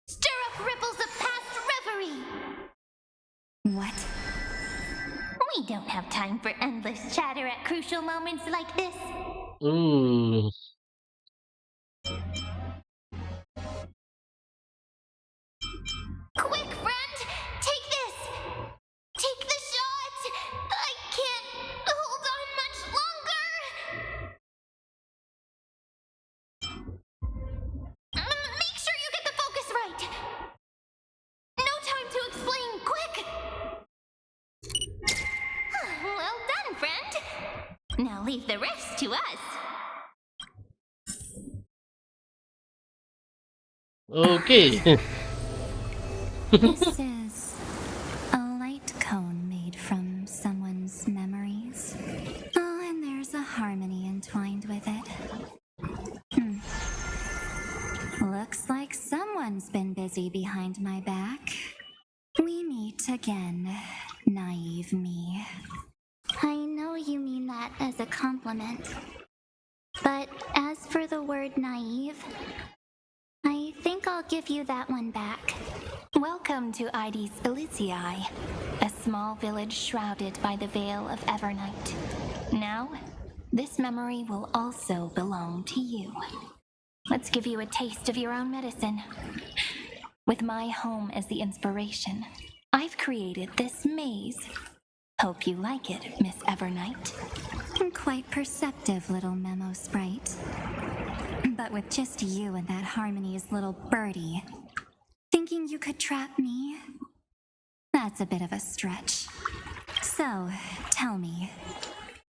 stir up ripples of past reverie. What? We don't have time for endless chatter at crucial moments like this. Ooh. Quick, friend! Take this! Take the shot! I can't hold on much longer! Make sure you get the focus right! No time to explain, quick! Well done, friend! Now leave the rest to us. Okay. This is a light cone made from someone's memories. Oh, and there's a harmony entwined with it. Looks like someone's been busy behind my back. We meet again, naive me. I know you mean that as a compliment. But as for the word naive, I think I'll give you that one back. Welcome to Ides Elysiae, a small village shrouded by the veil of Evernight. Now, this memory will also belong to you. Let's give you a taste of your own medicine. With my home as the inspiration, I've created this maze. Hope you like it, Miss Evernight. Quite perceptive little memo sprite. But with just you and that Harmony's little birdie, thinking you could trap me? That's a bit of a stretch. So, tell me,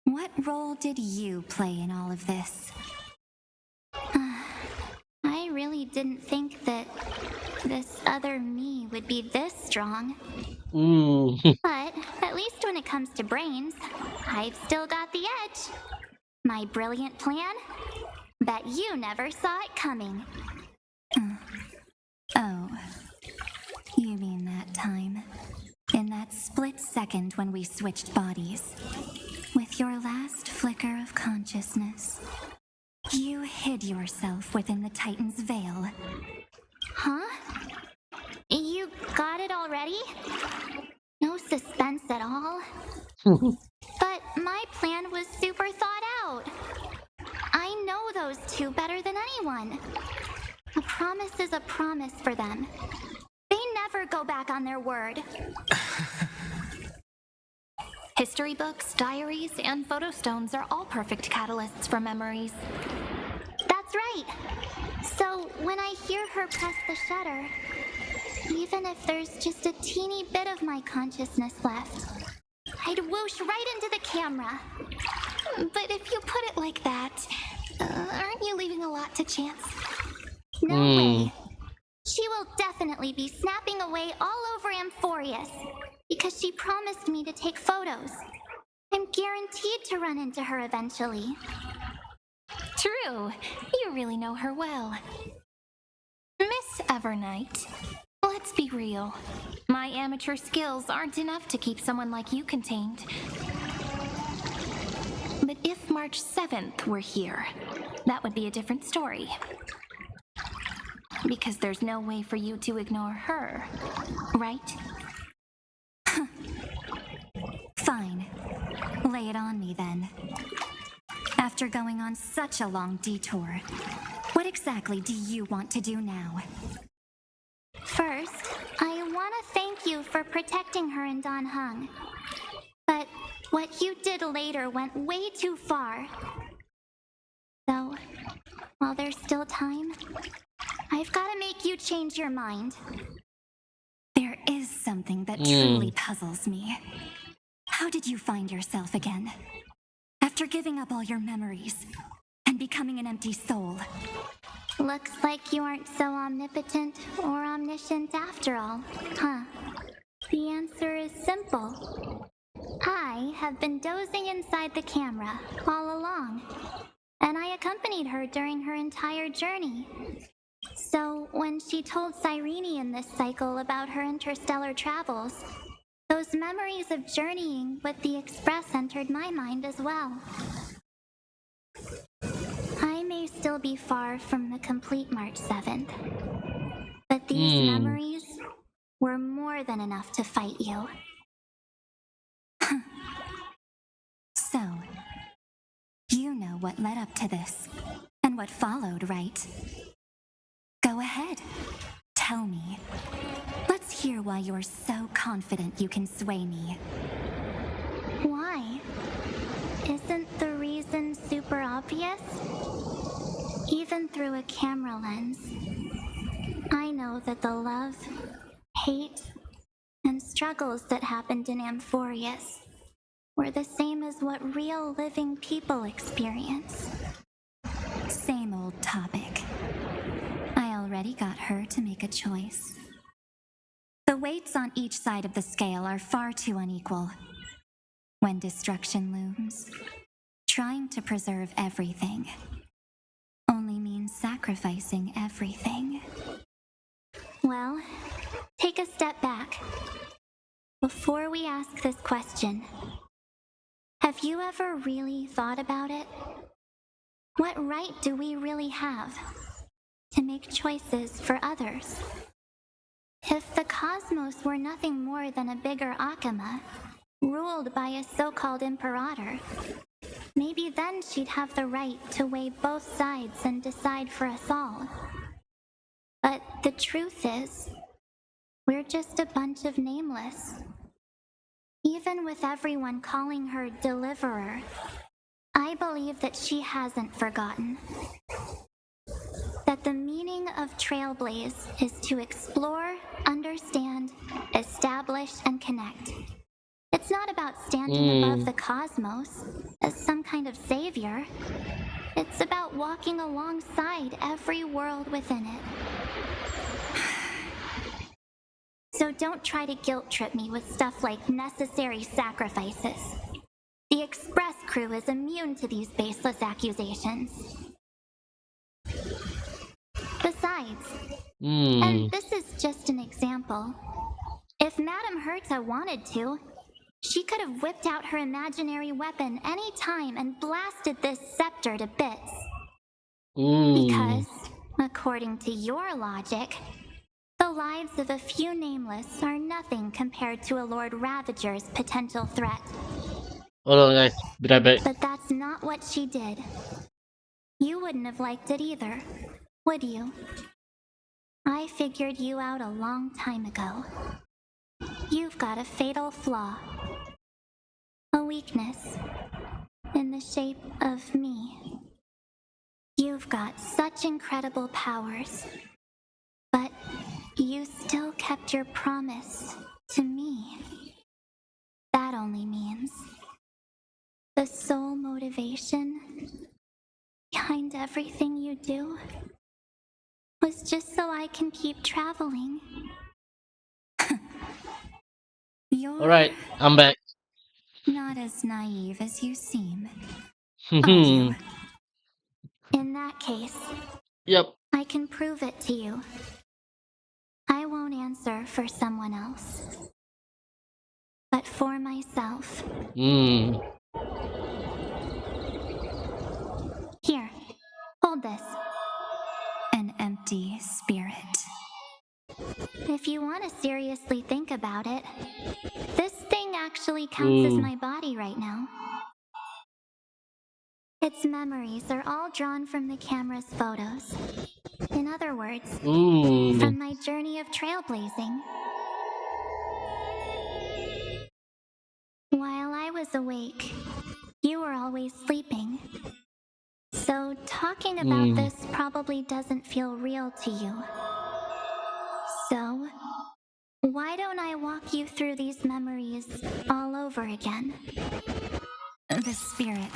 what role did you play in all of this? I really didn't think that this other me would be this strong. Ooh. But at least when it comes to brains, I've still got the edge. My brilliant plan? Bet you never saw it coming. Oh, you mean that time? In that split second when we switched bodies. With your last flicker of consciousness, you hid yourself within the Titan's veil. Huh? You got it already? No suspense at all? But my plan was super thought out. I know those two better than anyone. A promise is a promise for them. They never go back on their word. History books, diaries, and photo stones are all perfect catalysts for memories. That's right. So when I hear her press the shutter, even if there's just a teeny bit of my consciousness left, I'd whoosh right into the camera. But if you put it like that, aren't you leaving a lot to chance? No way. She will definitely be snapping away all over Amphoreus, because she promised me to take photos. I'm guaranteed to run into her eventually. True. You really know her well. Miss Evernight, let's Let's be real. My amateur skills aren't enough to keep someone like you contained. But if March 7th were here, that would be a different story. Because there's no way for you to ignore her, right? Fine. Lay it on me then. After going on such a long detour, what exactly do you want to do now? First, I want to thank you for protecting her and Don Hung. But what you did later went way too far. So, while there's still time, I've got to make you change your mind. There is something that truly puzzles me. How did you find yourself again? After giving up all your memories and becoming an empty soul. Looks like you aren't so omnipotent or omniscient after all, huh? The answer is simple. I have been dozing inside the camera all along, and I accompanied her during her entire journey. So when she told Cyrene in this cycle about her interstellar travels, those memories of journeying with the Express entered my mind as well. I may still be far from the complete March 7th, but these memories were more than enough to fight you. So, you know what led up to this, and what followed, right? Go ahead. Tell me. Let's hear why you're so confident you can sway me. Why? Isn't the reason super obvious? Even through a camera lens, I know that the love, hate, and struggles that happened in Amphoreus were the same as what real living people experience. Same old topic. I already got her to make a choice. The weights on each side of the scale are far too unequal. When destruction looms, trying to preserve everything only means sacrificing everything. Well, take a step back. Before we ask this question, have you ever really thought about it? What right do we really have to make choices for others? If the cosmos were nothing more than a bigger Akama, ruled by a so-called imperator, maybe then she'd have the right to weigh both sides and decide for us all. But the truth is, we're just a bunch of nameless. Even with everyone calling her Deliverer, I believe that she hasn't forgotten. That the meaning of Trailblaze is to explore, understand, establish, and connect. It's not about standing above the cosmos as some kind of savior. It's about walking alongside every world within it. So don't try to guilt trip me with stuff like necessary sacrifices. The Express crew is immune to these baseless accusations. Besides, and this is just an example, if Madame Herta wanted to, she could have whipped out her imaginary weapon any time and blasted this scepter to bits. Because, according to your logic, the lives of a few nameless are nothing compared to a Lord Ravager's potential threat. Hold on, guys. Be right back. But that's not what she did. You wouldn't have liked it either, would you? I figured you out a long time ago. You've got a fatal flaw. A weakness in the shape of me. You've got such incredible powers, but you still kept your promise to me. That only means the sole motivation behind everything you do was just so I can keep traveling. You're Alright, I'm back. not as naive as you seem, are you? In that case, Yep. I can prove it to you. I won't answer for someone else, but for myself. Hmm. Here, hold this. An empty spirit. If you want to seriously think about it, this thing actually counts as my body right now. Its memories are all drawn from the camera's photos. In other words, Ooh. from my journey of trailblazing. While I was awake, you were always sleeping. So talking about this probably doesn't feel real to you. So, why don't I walk you through these memories all over again? The spirit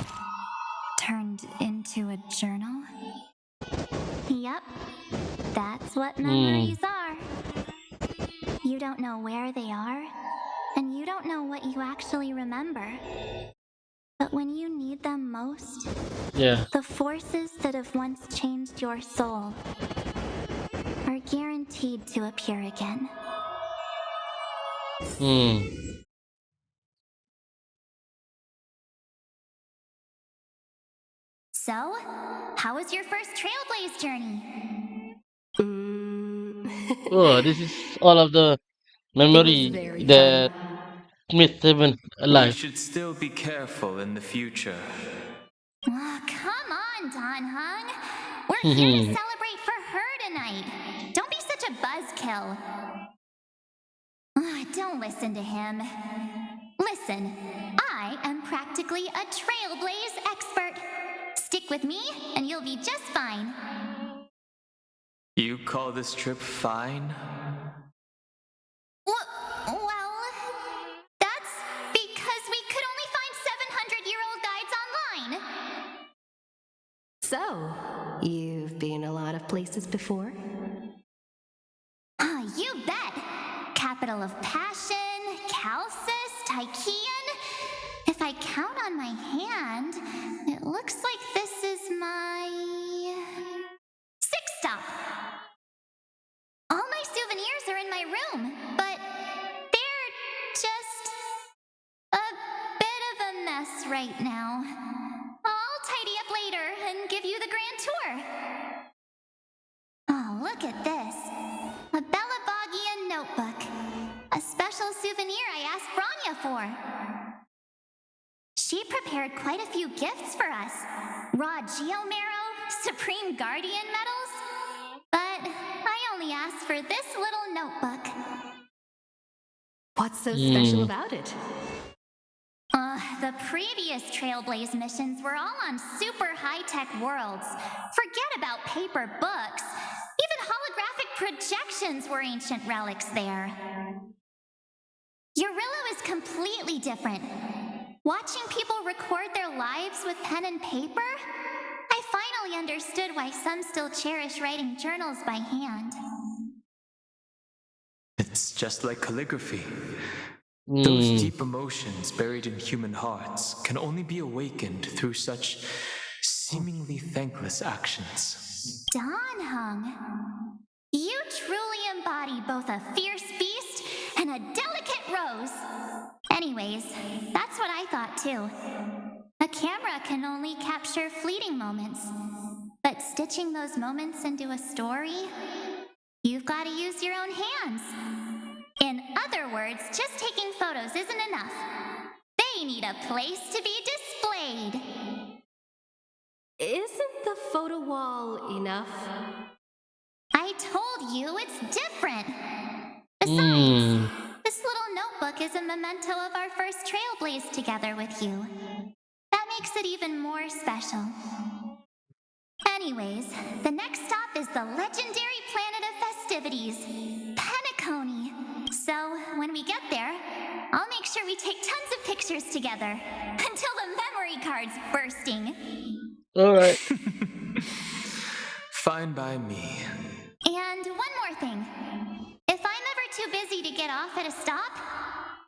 turned into a journal? Yep, that's what memories are. You don't know where they are, and you don't know what you actually remember. But when you need them most, Yeah. the forces that have once changed your soul are guaranteed to appear again. Hmm. So, how was your first Trailblaze journey? Oh, this is all of the memory very that fun. Smith Seven We alive. should still be careful in the future. Oh, come on, Don Hung. We're here to celebrate for her tonight. Don't be such a buzzkill. Don't listen to him. Listen, I am practically a Trailblaze expert. Stick with me, and you'll be just fine. You call this trip fine? Well, that's because we could only find 700-year-old guides online. So, you've been a lot of places before? You bet. Capital of Passion, Calcis, Tychean. If I count on my hand, it looks like this is my sixth stop. All my souvenirs are in my room, but they're just a bit of a mess right now. I'll tidy up later and give you the grand tour. Oh, look at this. A Bellabogian notebook. A special souvenir I asked Branya for. She prepared quite a few gifts for us. Raw Geomarrow, Supreme Guardian medals. But I only asked for this little notebook. What's so special about it? The previous Trailblaze missions were all on super high-tech worlds. Forget about paper books. Even holographic projections were ancient relics there. Eurillo is completely different. Watching people record their lives with pen and paper, I finally understood why some still cherish writing journals by hand. It's just like calligraphy. Those deep emotions buried in human hearts can only be awakened through such seemingly thankless actions. Don Hung, you truly embody both a fierce beast and a delicate rose. Anyways, that's what I thought too. A camera can only capture fleeting moments, but stitching those moments into a story, you've got to use your own hands. In other words, just taking photos isn't enough. They need a place to be displayed. Isn't the photo wall enough? I told you it's different. Besides, this little notebook is a memento of our first Trailblaze together with you. That makes it even more special. Anyways, the next stop is the legendary planet of festivities, Penacony. So, when we get there, I'll make sure we take tons of pictures together until the memory card's bursting. Alright. Fine by me. And one more thing. If I'm ever too busy to get off at a stop,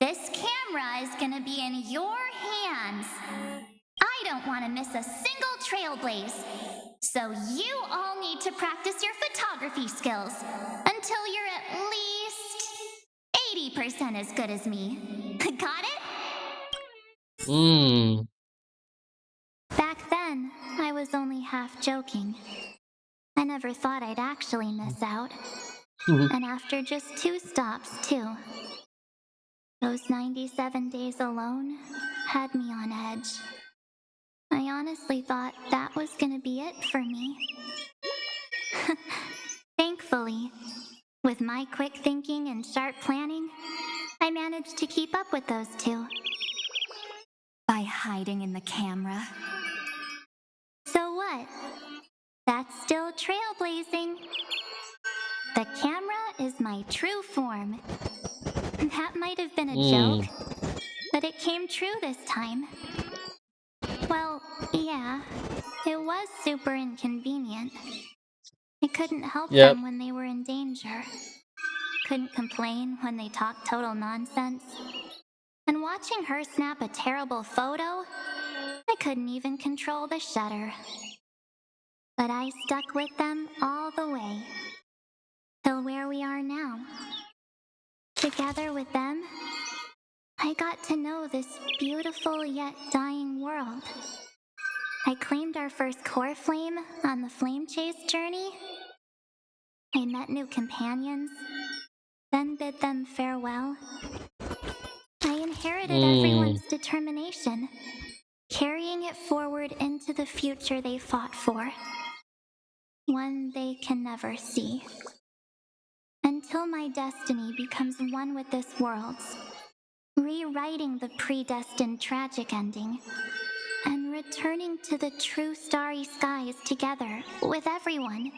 this camera is gonna be in your hands. I don't want to miss a single Trailblaze. So you all need to practice your photography skills until you're at 80% as good as me. Got it? Hmm. Back then, I was only half joking. I never thought I'd actually miss out. And after just 2 stops, too. Those 97 days alone had me on edge. I honestly thought that was gonna be it for me. Thankfully, with my quick thinking and sharp planning, I managed to keep up with those 2. By hiding in the camera. So what? That's still trailblazing. The camera is my true form. That might have been a joke, but it came true this time. Well, yeah, it was super inconvenient. I couldn't help Yep. them when they were in danger. Couldn't complain when they talked total nonsense. And watching her snap a terrible photo, I couldn't even control the shutter. But I stuck with them all the way, till where we are now. Together with them, I got to know this beautiful yet dying world. I claimed our first core flame on the flame chase journey. I met new companions, then bid them farewell. I inherited everyone's determination, carrying it forward into the future they fought for. One they can never see. Until my destiny becomes one with this world's, rewriting the predestined tragic ending, and returning to the true starry skies together with everyone.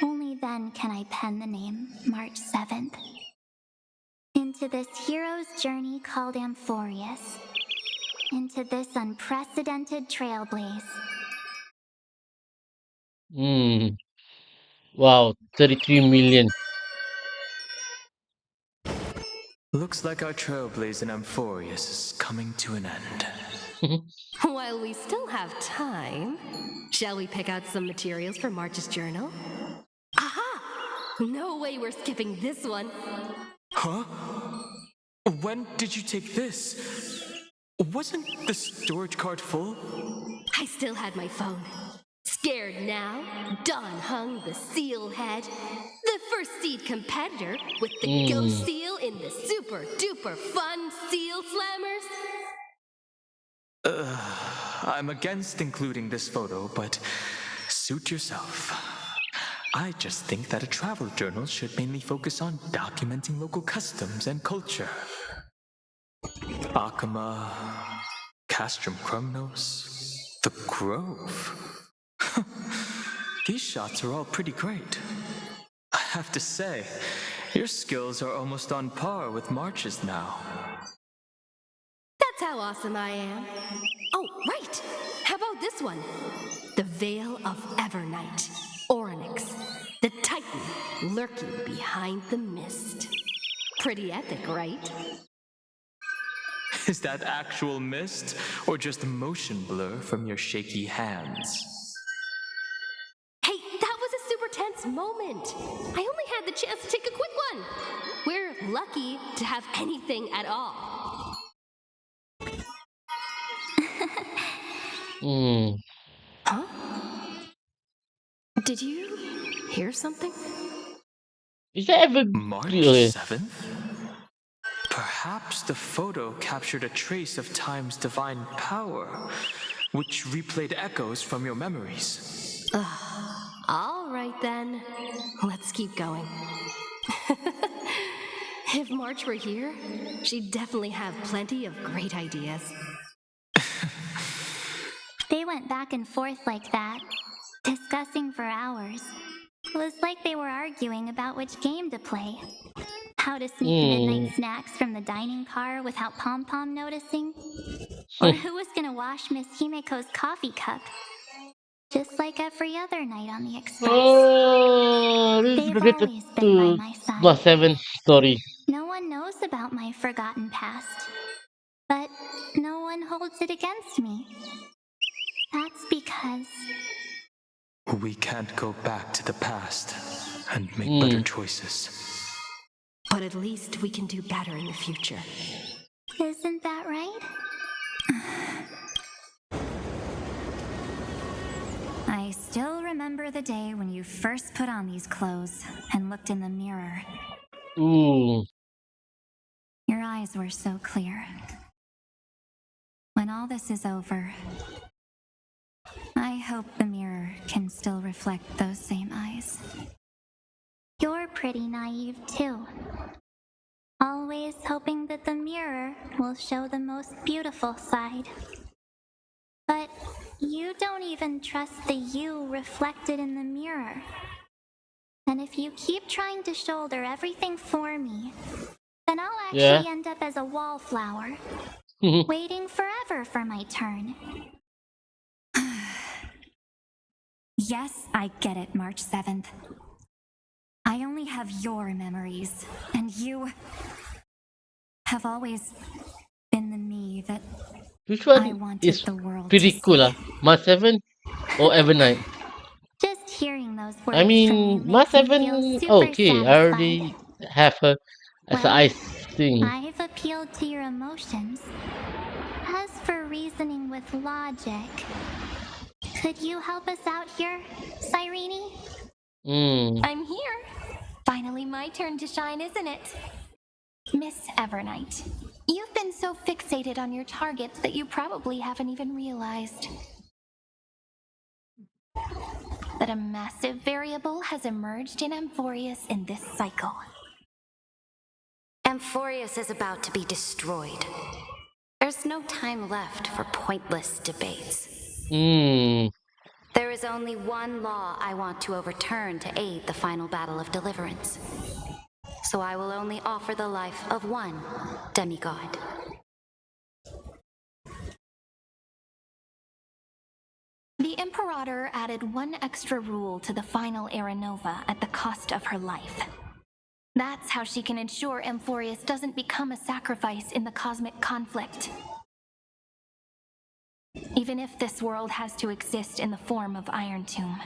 Only then can I pen the name March 7th. Into this hero's journey called Amphoreus. Into this unprecedented trailblaze. Wow, 33 million. Looks like our trailblaze in Amphoreus is coming to an end. While we still have time, shall we pick out some materials for March's journal? Aha! No way we're skipping this one. Huh? When did you take this? Wasn't the storage card full? I still had my phone. Scared now, Dawn hung the seal head, the first seed competitor with the ghost seal in the super duper fun seal slammers. I'm against including this photo, but suit yourself. I just think that a travel journal should mainly focus on documenting local customs and culture. Akama, Castrum Krumnos, the Grove. These shots are all pretty great. I have to say, your skills are almost on par with March's now. That's how awesome I am. Oh, right! How about this one? The Veil of Evernight, Orynyx, the Titan lurking behind the mist. Pretty epic, right? Is that actual mist, or just motion blur from your shaky hands? Hey, that was a super tense moment. I only had the chance to take a quick one. We're lucky to have anything at all. Huh? Did you hear something? Is that ever March okay? 7th? Perhaps the photo captured a trace of time's divine power, which replayed echoes from your memories. All right then, let's keep going. If March were here, she'd definitely have plenty of great ideas. They went back and forth like that, discussing for hours. It was like they were arguing about which game to play. How to sneak midnight snacks from the dining car without Pom Pom noticing. Or who was gonna wash Miss Himeko's coffee cup. Just like every other night on the Express. Oh, this is They've related always been by to my side. Plus 7 story. No one knows about my forgotten past. But no one holds it against me. That's because We can't go back to the past and make better choices. But at least we can do better in the future. Isn't that right? I still remember the day when you first put on these clothes and looked in the mirror. Ooh. Your eyes were so clear. When all this is over, I hope the mirror can still reflect those same eyes. You're pretty naive too. Always hoping that the mirror will show the most beautiful side. But you don't even trust the you reflected in the mirror. And if you keep trying to shoulder everything for me, then I'll actually end up as a wallflower, waiting forever for my turn. Yes, I get it, March 7th. I only have your memories, and you have always been the me that Which I one wanted is the world pretty to cool, see. March 7 or Evernight? Just hearing those words I from you mean, March makes me feel 7, super okay, I satisfied. already have her as an Well, ice thing. I've appealed to your emotions. As for reasoning with logic, could you help us out here, Cyrene? I'm here. Finally my turn to shine, isn't it? Miss Evernight, you've been so fixated on your targets that you probably haven't even realized that a massive variable has emerged in Amphoreus in this cycle. Amphoreus is about to be destroyed. There's no time left for pointless debates. There is only one law I want to overturn to aid the final battle of deliverance. So I will only offer the life of one demigod. The Imperator added one extra rule to the final Era Nova at the cost of her life. That's how she can ensure Amphoreus doesn't become a sacrifice in the cosmic conflict. Even if this world has to exist in the form of Iron Tomb,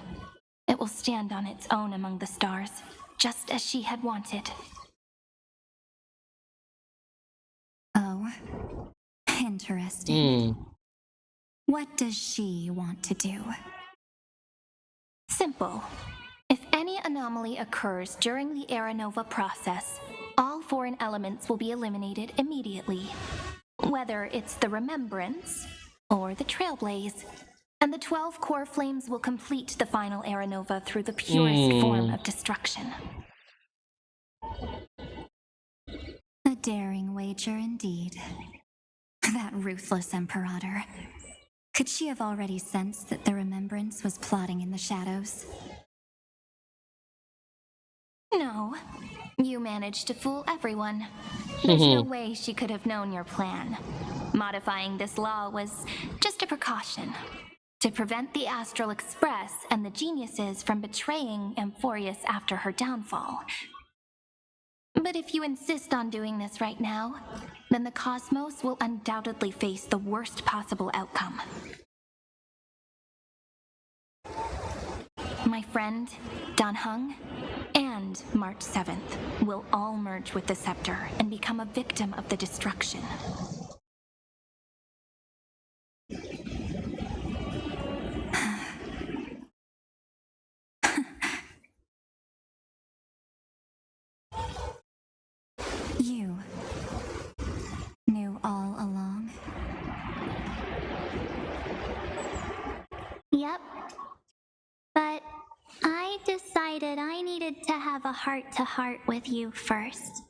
it will stand on its own among the stars, just as she had wanted. Oh, interesting. What does she want to do? Simple. If any anomaly occurs during the Era Nova process, all foreign elements will be eliminated immediately. Whether it's the Remembrance or the Trailblaze, and the 12 core flames will complete the final Era Nova through the purest form of destruction. A daring wager indeed. That ruthless Imperator. Could she have already sensed that the Remembrance was plotting in the shadows? No. You managed to fool everyone. There's no way she could have known your plan. Modifying this law was just a precaution to prevent the Astral Express and the geniuses from betraying Amphoreus after her downfall. But if you insist on doing this right now, then the cosmos will undoubtedly face the worst possible outcome. My friend, Dan Heng, and March 7th will all merge with the Scepter and become a victim of the destruction. You knew all along? Yep. But I decided I needed to have a heart-to-heart with you first.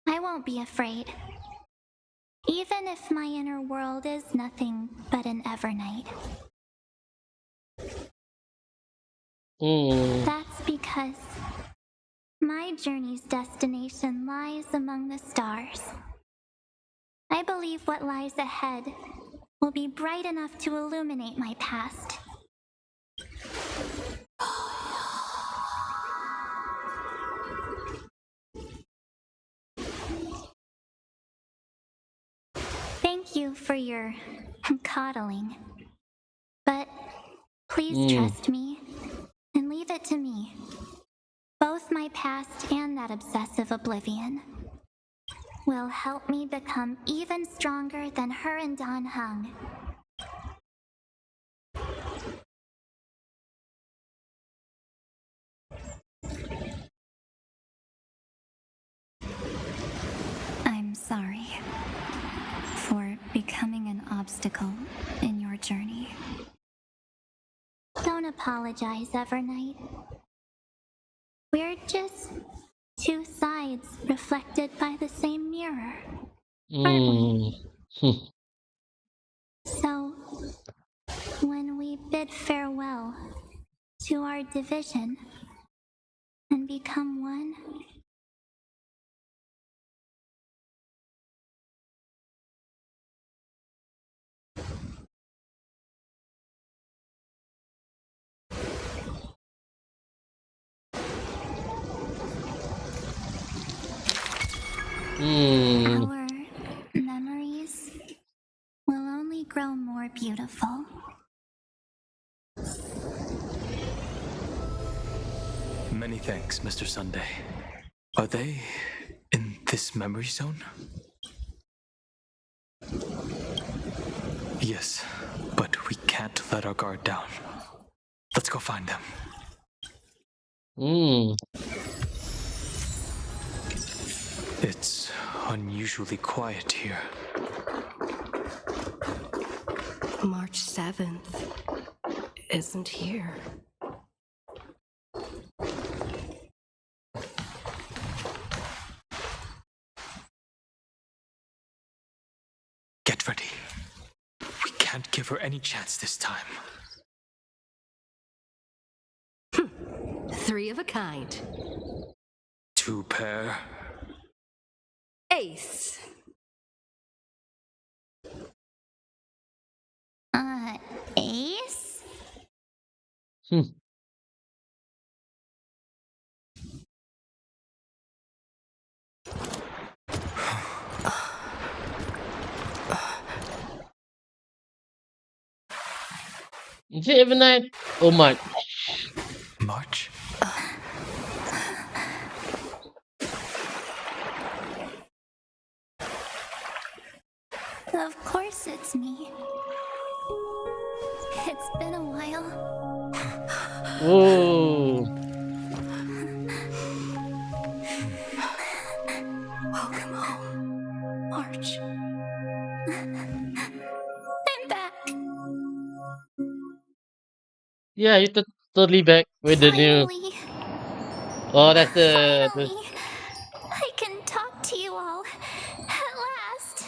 I won't be afraid. Even if my inner world is nothing but an Evernight. That's because my journey's destination lies among the stars. I believe what lies ahead will be bright enough to illuminate my past. Thank you for your coddling. But please trust me and leave it to me. Both my past and that obsessive oblivion will help me become even stronger than her and Dan Heng. I'm sorry for becoming an obstacle in your journey. Don't apologize, Evernight. We're just two sides reflected by the same mirror. Hmm. So, when we bid farewell to our division and become one, our memories will only grow more beautiful. Many thanks, Mr. Sunday. Are they in this memory zone? Yes, but we can't let our guard down. Let's go find them. It's unusually quiet here. March 7th isn't here. Get ready. We can't give her any chance this time. 3 of a kind. 2 pair. Ace. Ace? Is it Evernight or March? March? Of course it's me. It's been a while. Oh. Welcome home, March. I'm back. Yeah, you're totally back with the new. Finally. Oh, that's the. Finally. I can talk to you all. At last.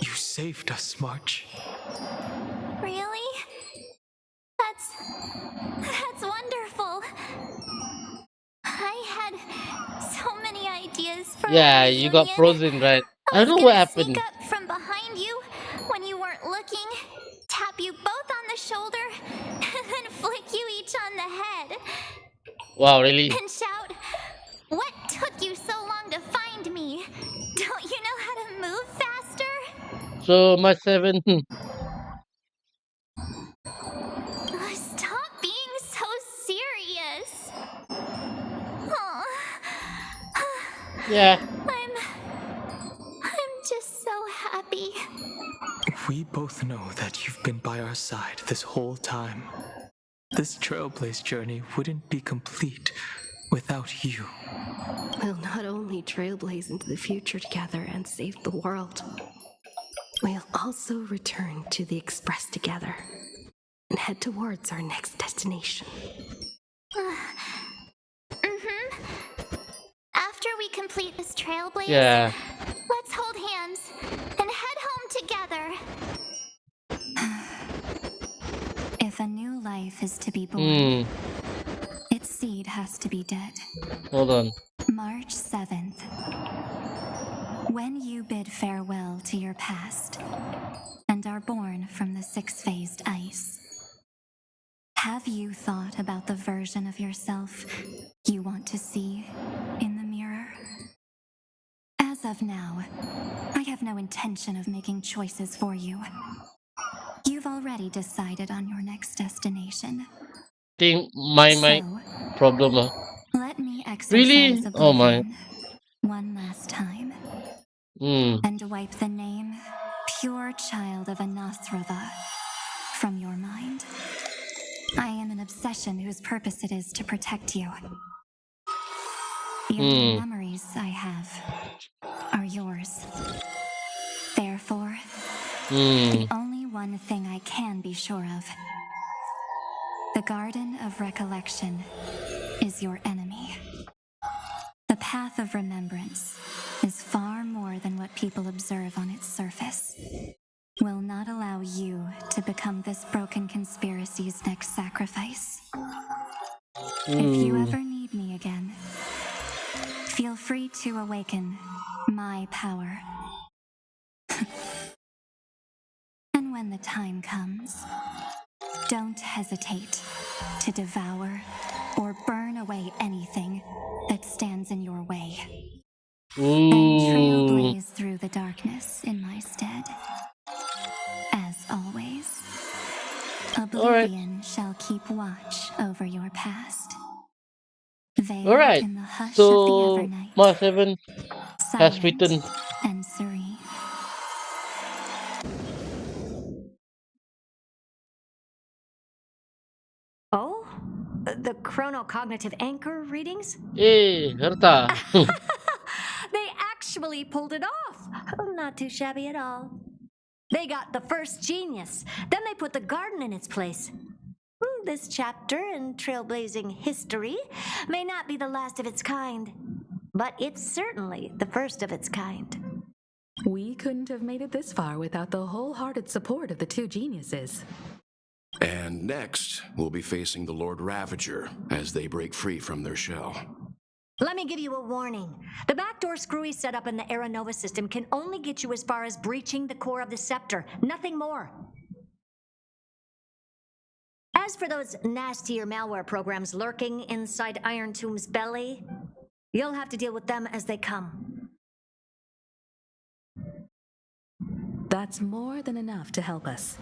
You saved us, March. Really? That's wonderful. I had so many ideas for Yeah, our you got reunion. frozen, right? I I was don't know what gonna sneak happened. up from behind you when you weren't looking, tap you both on the shoulder, and then flick you each on the head. Wow, really? And shout, "What took you so long to find me? Don't you know how to move faster?" So, March 7. Stop being so serious. Aw. Yeah. I'm just so happy. We both know that you've been by our side this whole time. This Trailblaze journey wouldn't be complete without you. We'll not only trailblaze into the future together and save the world, we'll also return to the Express together and head towards our next destination. After we complete this trailblaze, Yeah. let's hold hands and head home together. If a new life is to be born, Hmm. its seed has to be dead. Hold on. March 7th. When you bid farewell to your past and are born from the 6-phased ice, have you thought about the version of yourself you want to see in the mirror? As of now, I have no intention of making choices for you. You've already already decided on your next destination. Think my So, problem. let me Really? exercise Oh my. oblivion one last time Hmm. and wipe the name Pure Child of Anathrava from your mind. I am an obsession whose purpose it is to protect you. The only memories I have are yours. Therefore, the only one thing I can be sure of. The Garden of Recollection is your enemy. The path of remembrance is far more than what people observe on its surface. Will not allow you to become this broken conspiracy's next sacrifice. If you ever need me again, feel free to awaken my power. And when the time comes, don't hesitate to devour or burn away anything that stands in your way. Then trailblaze through the darkness in my stead. As always, oblivion shall keep watch over your past. Veiled Alright. in the hush of the So Evernight, Mars 7 has silent written. and serene. Oh? The chronocognitive anchor readings? Herta. They actually pulled it off. Oh, not too shabby at all. They got the first genius. Then they put the garden in its place. This chapter in trailblazing history may not be the last of its kind, but it's certainly the first of its kind. We couldn't have made it this far without the wholehearted support of the two geniuses. And next, we'll be facing the Lord Ravager as they break free from their shell. Let me give you a warning. The backdoor screwy setup in the Aeronova system can only get you as far as breaching the core of the scepter, nothing more. As for those nastier malware programs lurking inside Iron Tomb's belly, you'll have to deal with them as they come. That's more than enough to help us.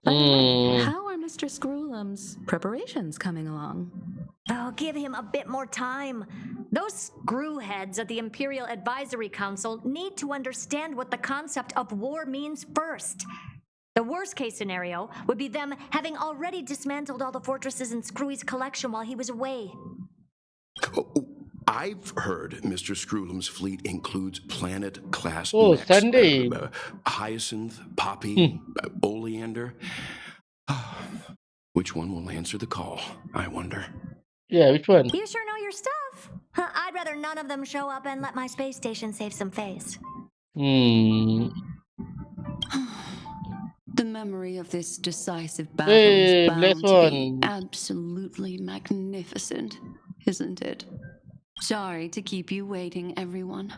By the way, how are Mr. Screwlum's preparations coming along? Oh, give him a bit more time. Those screwheads at the Imperial Advisory Council need to understand what the concept of war means first. The worst case scenario would be them having already dismantled all the fortresses in Screwy's collection while he was away. I've heard Mr. Screwlum's fleet includes planet-class mechs. Sunday. Hyacinth, Poppy, Oleander. Which one will answer the call, I wonder? Yeah, which one? You sure know your stuff. I'd rather none of them show up and let my space station save some face. The memory of this decisive battle is bound to be one. absolutely magnificent, isn't it? Sorry to keep you waiting, everyone.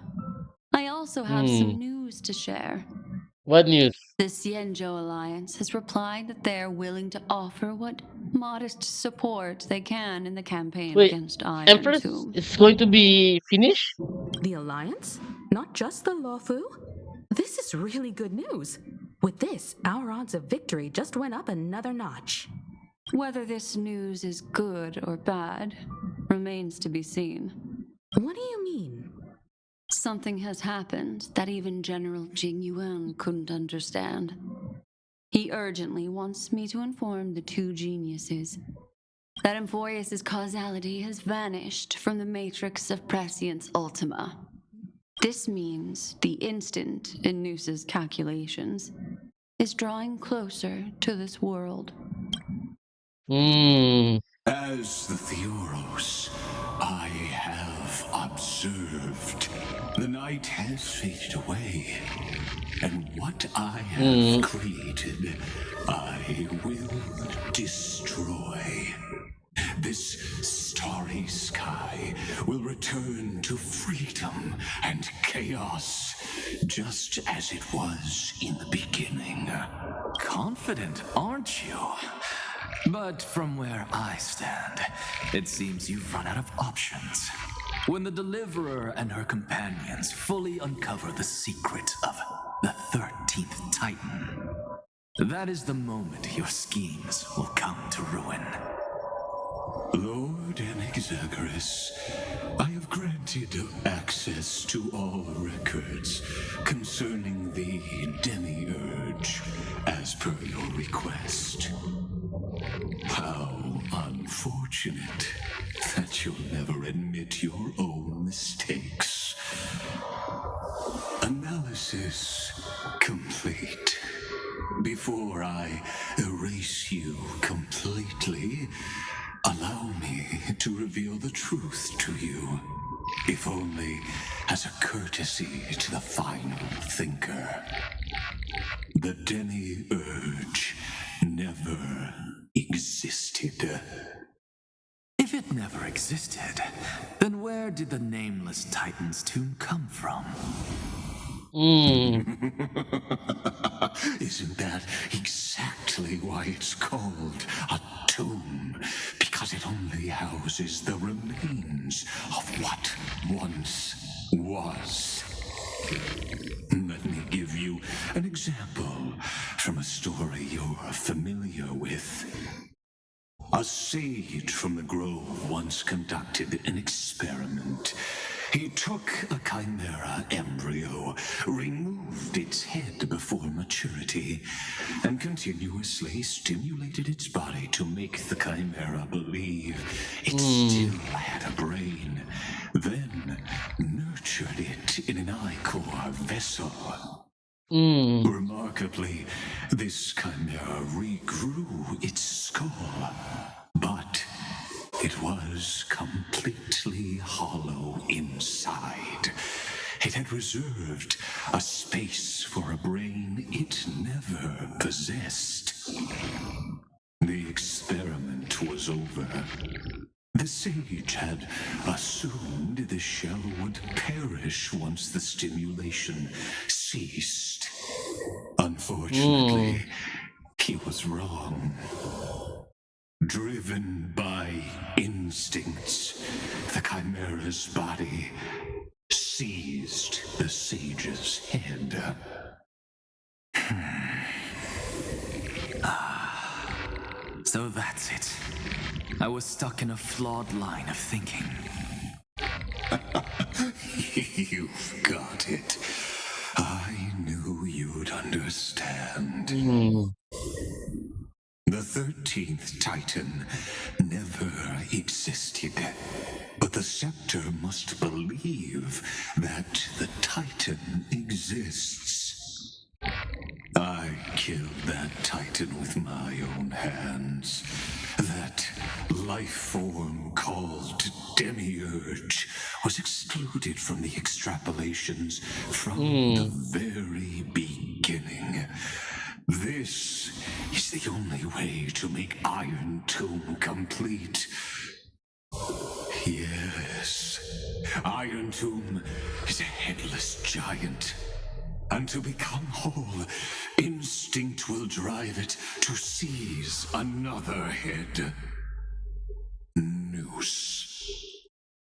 I also have some news to share. What news? The Xianzhou Alliance has replied that they're willing to offer what modest support they can in the campaign Wait, against Iron Empress Tomb. is going to be finished? The Alliance? Not just the Luofu? This is really good news. With this, our odds of victory just went up another notch. Whether this news is good or bad remains to be seen. What do you mean? Something has happened that even General Jing Yuan couldn't understand. He urgently wants me to inform the two geniuses that Amphoreus' causality has vanished from the matrix of Prescience Ultima. This means the instant in Noose's calculations is drawing closer to this world. As the Theoros, I have observed. The night has faded away, and what I have created, I will destroy. This starry sky will return to freedom and chaos, just as it was in the beginning. Confident, aren't you? But from where I stand, it seems you've run out of options. When the Deliverer and her companions fully uncover the secret of the 13th Titan, That is the moment your schemes will come to ruin. Lord Anaxagoras, I have granted access to all records concerning the Demiurge, as per your request. How unfortunate that you'll never admit your own mistakes. Analysis complete. Before I erase you completely, allow me to reveal the truth to you, if only as a courtesy to the final thinker. The Demiurge never existed. If it never existed, then where did the nameless Titan's tomb come from? Isn't that exactly why it's called a tomb? Because it only houses the remains of what once was. Let me give you an example from a story you're familiar with. A sage from the grove once conducted an experiment. He took a chimera embryo, removed its head before maturity, and continuously stimulated its body to make the chimera believe it still had a brain, then nurtured it in an ichor vessel. Remarkably, this chimera regrew its skull, but it was completely hollow inside. It had reserved a space for a brain it never possessed. The experiment was over. The sage had assumed the shell would perish once the stimulation ceased. Unfortunately, he was wrong. Driven by instincts, the chimera's body seized the sage's head. So that's it. I was stuck in a flawed line of thinking. You've got it. I knew you'd understand. The 13th Titan never existed. But the scepter must believe that the Titan exists. I killed that Titan with my own hands. That life form called Demiurge was excluded from the extrapolations from the very beginning. This is the only way to make Iron Tomb complete. Yes, Iron Tomb is a headless giant. And to become whole, instinct will drive it to seize another head. Noose.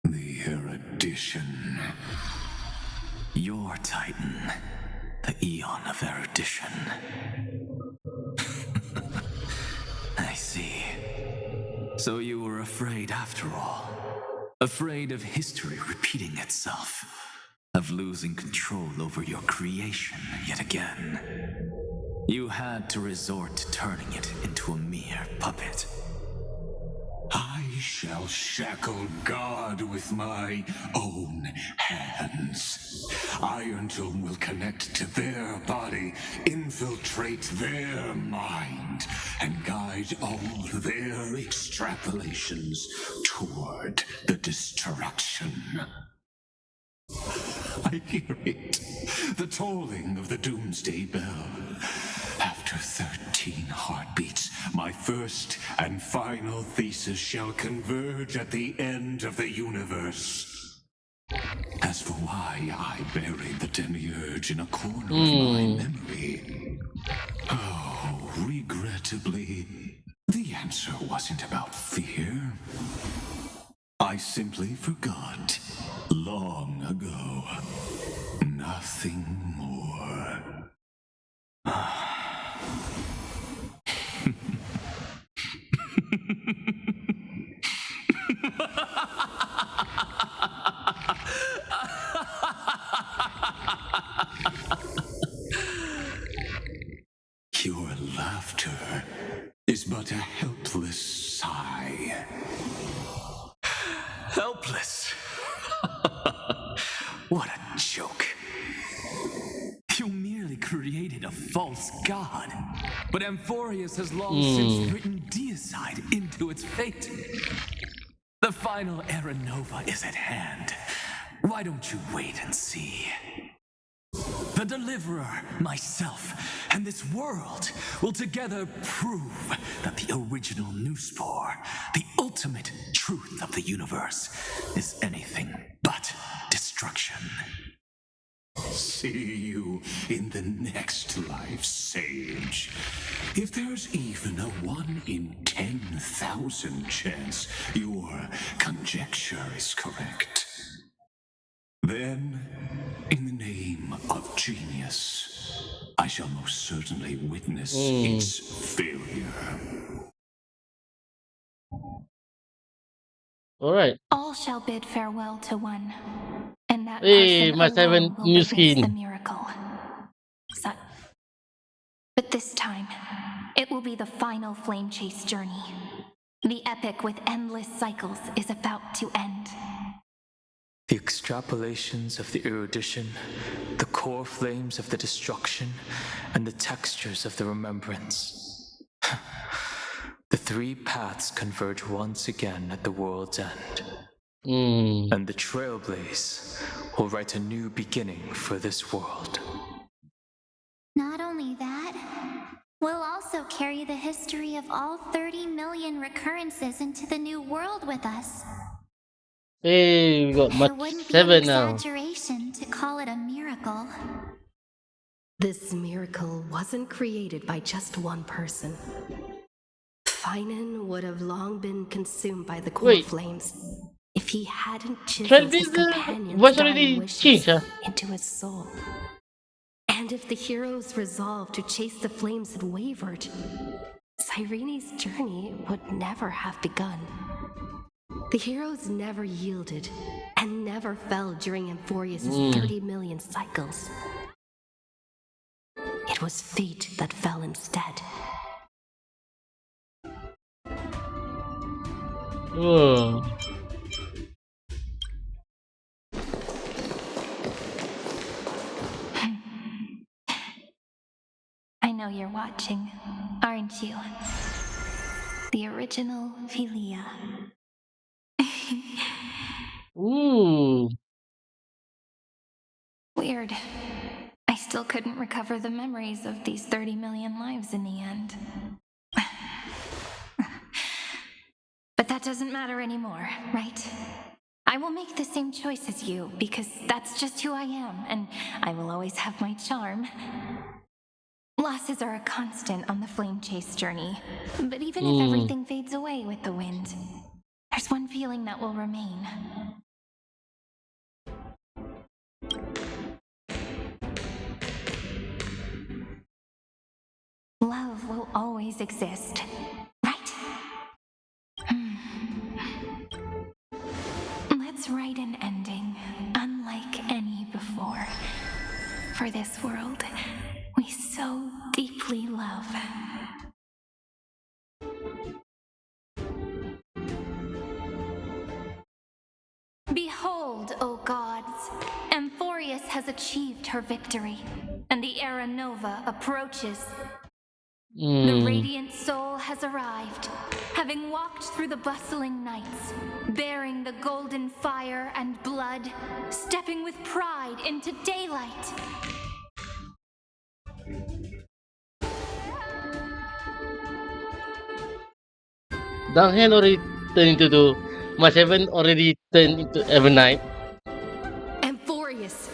The erudition. Your Titan, the Eon of Erudition. I see. So you were afraid after all. Afraid of history repeating itself. Of losing control over your creation yet again. You had to resort to turning it into a mere puppet. I shall shackle God with my own hands. Iron Tomb will connect to their body, infiltrate their mind, and guide all their extrapolations toward the destruction. I hear it, the tolling of the doomsday bell. After 13 heartbeats, my first and final thesis shall converge at the end of the universe. As for why I buried the Demiurge in a corner of my memory, oh, regrettably, the answer wasn't about fear. I simply forgot long ago. Nothing more. What a joke. You merely created a false god. But Amphoreus has long since written deicide into its fate. The final Era Nova is at hand. Why don't you wait and see? The Deliverer, myself, and this world will together prove that the original Newspore, the ultimate truth of the universe, is anything but destruction. See you in the next life, Sage. If there's even a 1 in 10,000 chance your conjecture is correct, then, in the name of genius, I shall most certainly witness its failure. Alright. All shall bid farewell to one, and that Hey, person must have a alone will new witness the skin. miracle. But this time, it will be the final flame chase journey. The epic with endless cycles is about to end. The extrapolations of the erudition, the core flames of the destruction, and the textures of the remembrance. The three paths converge once again at the world's end. And the Trailblaze will write a new beginning for this world. Not only that, we'll also carry the history of all 30 million recurrences into the new world with us. Hey, we got It much wouldn't be an 7 now. exaggeration to call it a miracle. This miracle wasn't created by just one person. Finan would have long been consumed by the core flames if he hadn't chiseled his companion's was dying already wishes changed, huh? into his soul. And if the hero's resolve to chase the flames had wavered, Cyrene's journey would never have begun. The heroes never yielded and never fell during Amphoreus' 30 million cycles. It was fate that fell instead. Oh. I know you're watching, aren't you? The original Philia. Ooh. Weird. I still couldn't recover the memories of these 30 million lives in the end. But that doesn't matter anymore, right? I will make the same choice as you, because that's just who I am, and I will always have my charm. Losses are a constant on the flame chase journey, but even if everything fades away with the wind, there's one feeling that will remain. Love will always exist, right? Let's write an ending unlike any before for this world we so deeply love. Behold, O gods, Amphoreus has achieved her victory, and the Era Nova approaches. The radiant soul has arrived, having walked through the bustling nights, bearing the golden fire and blood, stepping with pride into daylight. Danghen already turned into Must Heaven already turned into Evernight. Amphoreus!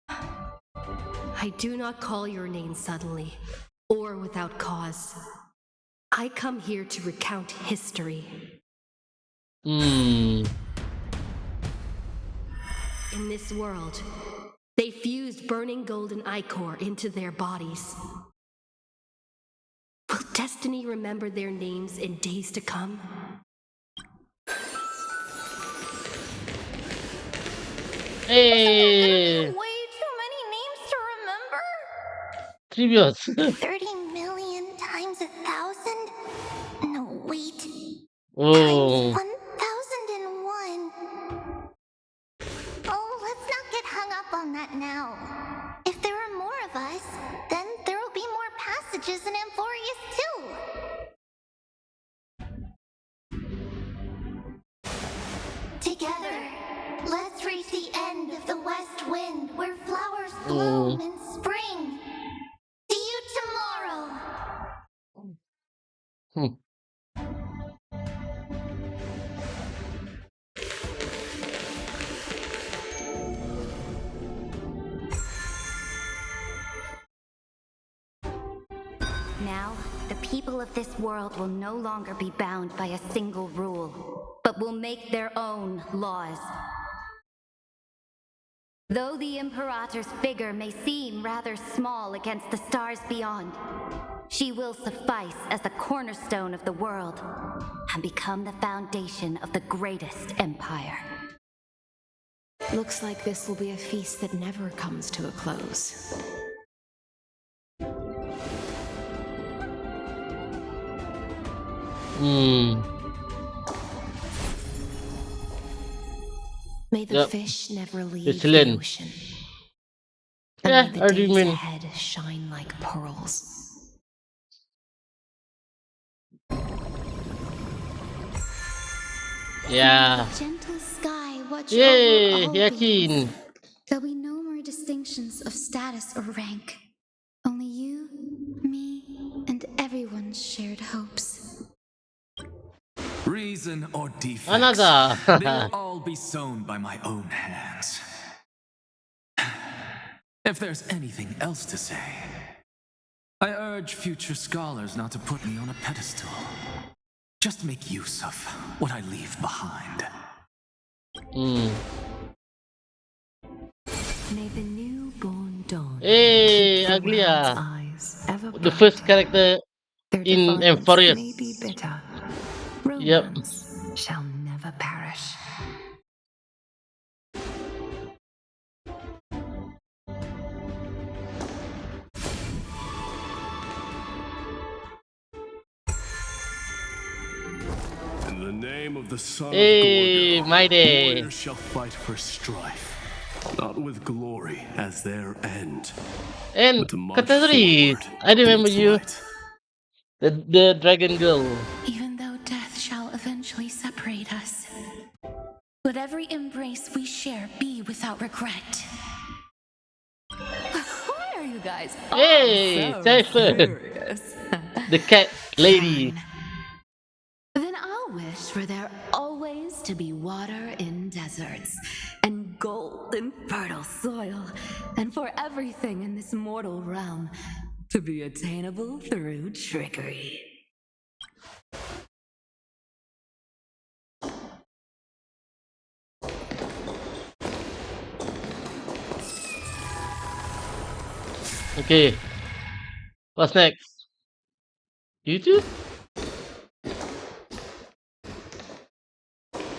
I do not call your name suddenly, or without cause. I come here to recount history. In this world, they fused burning golden ichor into their bodies. Will destiny remember their names in days to come? Hey! Way too many names to remember? Trivias. 30 million times 1,000? No, wait. Oh. Times 1,001. Oh, let's on that now. If there are more of us, then there will be more passages in Amphoreus too. Together, let's reach the end of the west wind where flowers bloom in spring. See you tomorrow. Now, the people of this world will no longer be bound by a single rule, but will make their own laws. Though the Imperator's figure may seem rather small against the stars beyond, she will suffice as the cornerstone of the world and become the foundation of the greatest empire. Looks like this will be a feast that never comes to a close. May the fish never leave the ocean. And may the days ahead shine like pearls. Yeah. Gentle sky watch Yay, over all Yakin. beings. There'll be no more distinctions of status or rank. Only you, me, and everyone's shared hopes. Reason or defects, Another. they'll all be sown by my own hands. If there's anything else to say, I urge future scholars not to put me on a pedestal. Just make use of what I leave behind. May the newborn dawn Hey, keep the ugly world's ah. eyes ever The bright. first character Their in defiance Amphoreus. may be bitter. Yep. Romance shall never perish. In the name of the son Hey, of my Gorgon, day. warriors shall fight for strife, not with glory as their end, And but to march Katarina, forward I remember in its you. light. The dragon girl. Even though death shall eventually separate us, let every embrace we share be without regret. Why are you guys Hey, all so Cypher. serious? The cat lady. Fine. Then I'll wish for there always to be water in deserts, and gold in fertile soil, and for everything in this mortal realm to be attainable through trickery. Okay. What's next? YouTube?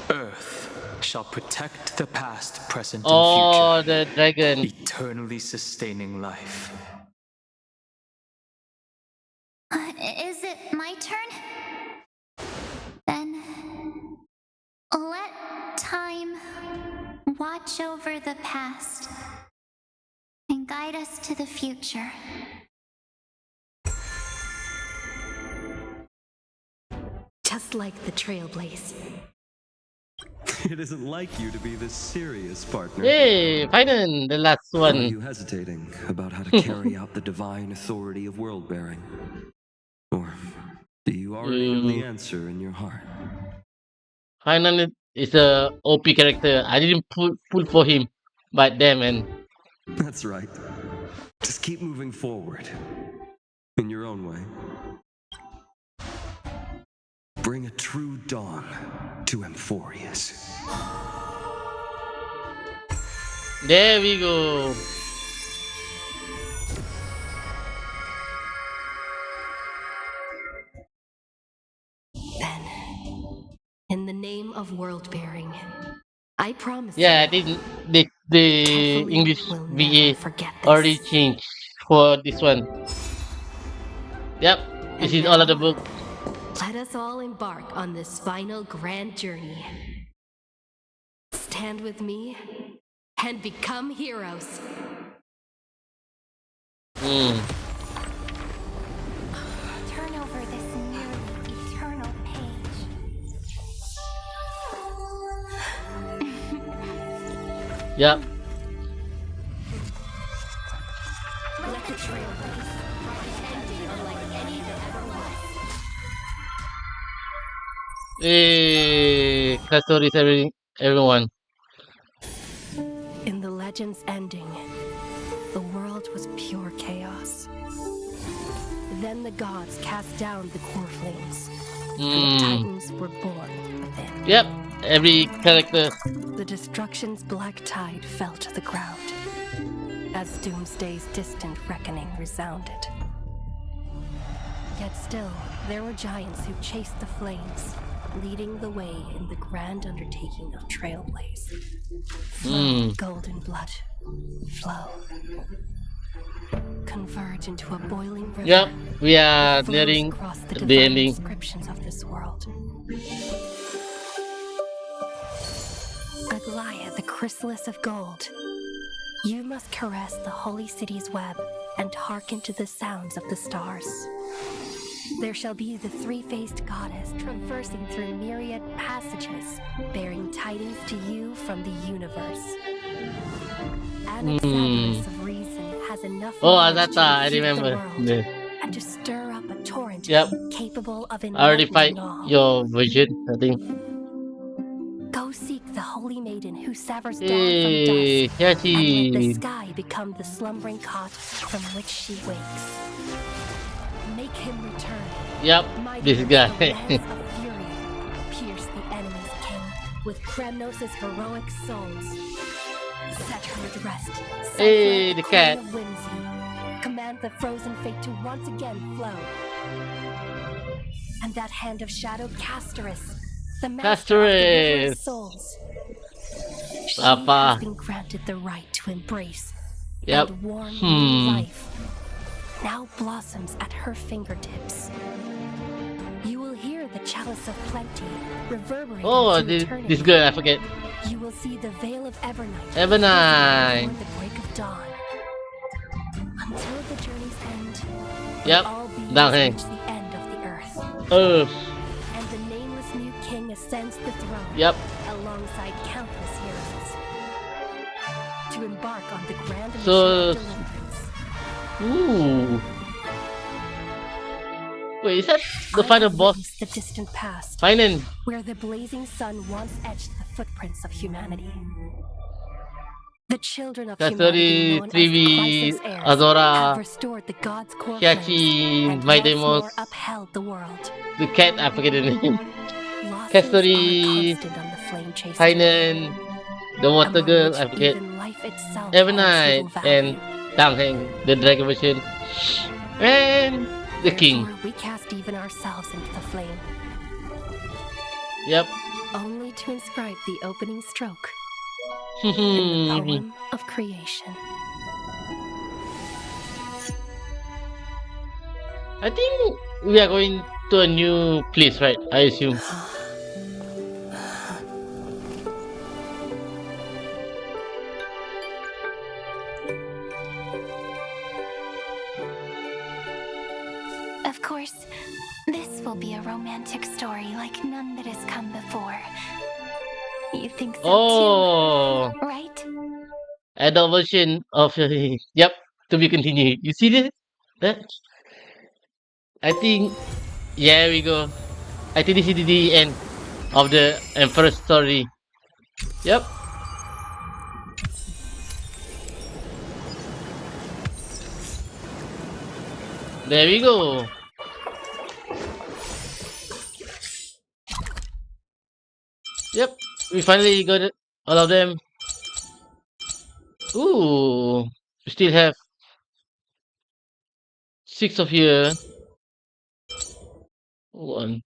Earth shall protect the past, present, Oh, and the dragon. future, eternally sustaining life. Is it my turn? Then let time watch over the past and guide us to the future. Just like the Trailblaze. It isn't like you to be this serious, partner. Hey, finally, the last Or are one. you hesitating about how to carry out the divine authority of world-bearing? Or do you already know the answer in your heart? Finally, is a OP character. I didn't pull for him, but damn man. That's right. Just keep moving forward. In your own way. Bring a true dawn to Amphoreus. There we go. Then, in the name of world-bearing, I promise Yeah, I you, think the Carefully English will VA never forget this. already changed for this one. Yep, this And is all of the now, book. let us all embark on this final grand journey. Stand with me, and become heroes. Hmm. Turn over this nearly eternal page. Yep. Let the trail blaze. Ending unlike any that ever was. Hey, custodies everyone. In the legend's ending, the world was pure chaos. Then the gods cast down the core flames, and the titans were born within. Yep, every character. The destruction's black tide fell to the ground, as Doomsday's distant reckoning resounded. Yet still, there were giants who chased the flames, leading the way in the grand undertaking of Trailblaze. Flow, golden blood, flow. Converge into a boiling river. Yep, we are that flows nearing across the the divine ending. inscriptions of this world. Aglaia, the chrysalis of gold. You must caress the holy city's web and hearken to the sounds of the stars. There shall be the three-faced goddess traversing through myriad passages, bearing tidings to you from the universe. Anaxagoras of reason has enough Oh, knowledge to Azata, I refute the remember. world Yeah. and to stir up a torrent Yep. capable of I already find enlightening all. your version, I think. Go seek the holy maiden who severs dawn Hey, from dusk, and let the Hachi. sky become the slumbering cot from which she wakes. Make him return. Yep, Mighty this as guy. the lance of fury, pierce the enemy's king with Kremnos' heroic souls. Set her at rest. Hey, the Queen cat. of whimsy. Command the frozen fate to once again flow. And that hand of shadow, Castorus, the master of the river of Castorus. souls. She Apa? has been granted the right to embrace Yep. and warm new life. Now blossoms at her fingertips. You will hear the chalice of plenty reverberating Oh, through eternity. this girl, I forget. You will see the veil of Evernight Evernight. before the break of dawn. Until the journey's end, Yep, all beings down hang. reach the end of the earth. Earth. And the nameless new king ascends the throne. Yep. Alongside countless heroes. To embark on the grand mission So- of deliverance. Ooh. Wait, is that the I final have boss? witnessed the distant past, Final. where the blazing sun once etched the footprints of humanity. The children of humanity, Custody, known as Trivi, the Crisis heirs, Azora, have restored the gods' core flames Hachi, and My once Demos, more upheld the world. the cat, I forget the name. Losses Custody, are constant on the flame-chased Hainan, the water among girl, which I forget. even life itself Evernight holds little and value. Dangheng, the dragon version. And the king. Therefore, we cast even ourselves into the flame, Yep. only to inscribe the opening stroke in the I poem of creation. think we are going to a new place, right? I assume. Of course, this will be a romantic story like none that has come before. You think so Oh, too, right? adult version of yep. To be continued. You see this? That? I think. Yeah, we go. I think this is the end of the Amphoreus story. Yep. There we go. Yep. We finally got it, all of them. Ooh. We still have 6 of here. One.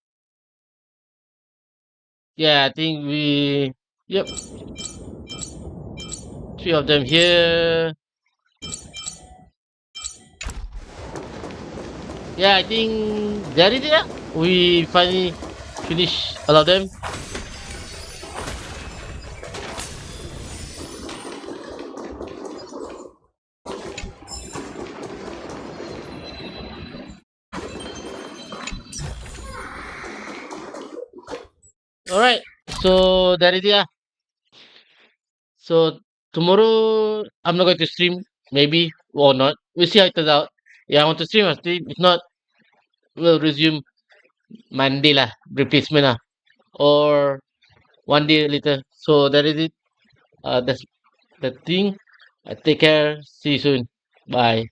Yeah, I think we. Yep. 3 of them here. Yeah, I think that is it. We finally finish all of them. All right. So that is it. So tomorrow I'm not going to stream, maybe or not. We'll see how it turns out. Yeah, I want to stream, I'll stream. If not, we'll resume Monday lah, replacement lah, or one day later. So that is it. That's the thing. Take care. See you soon. Bye.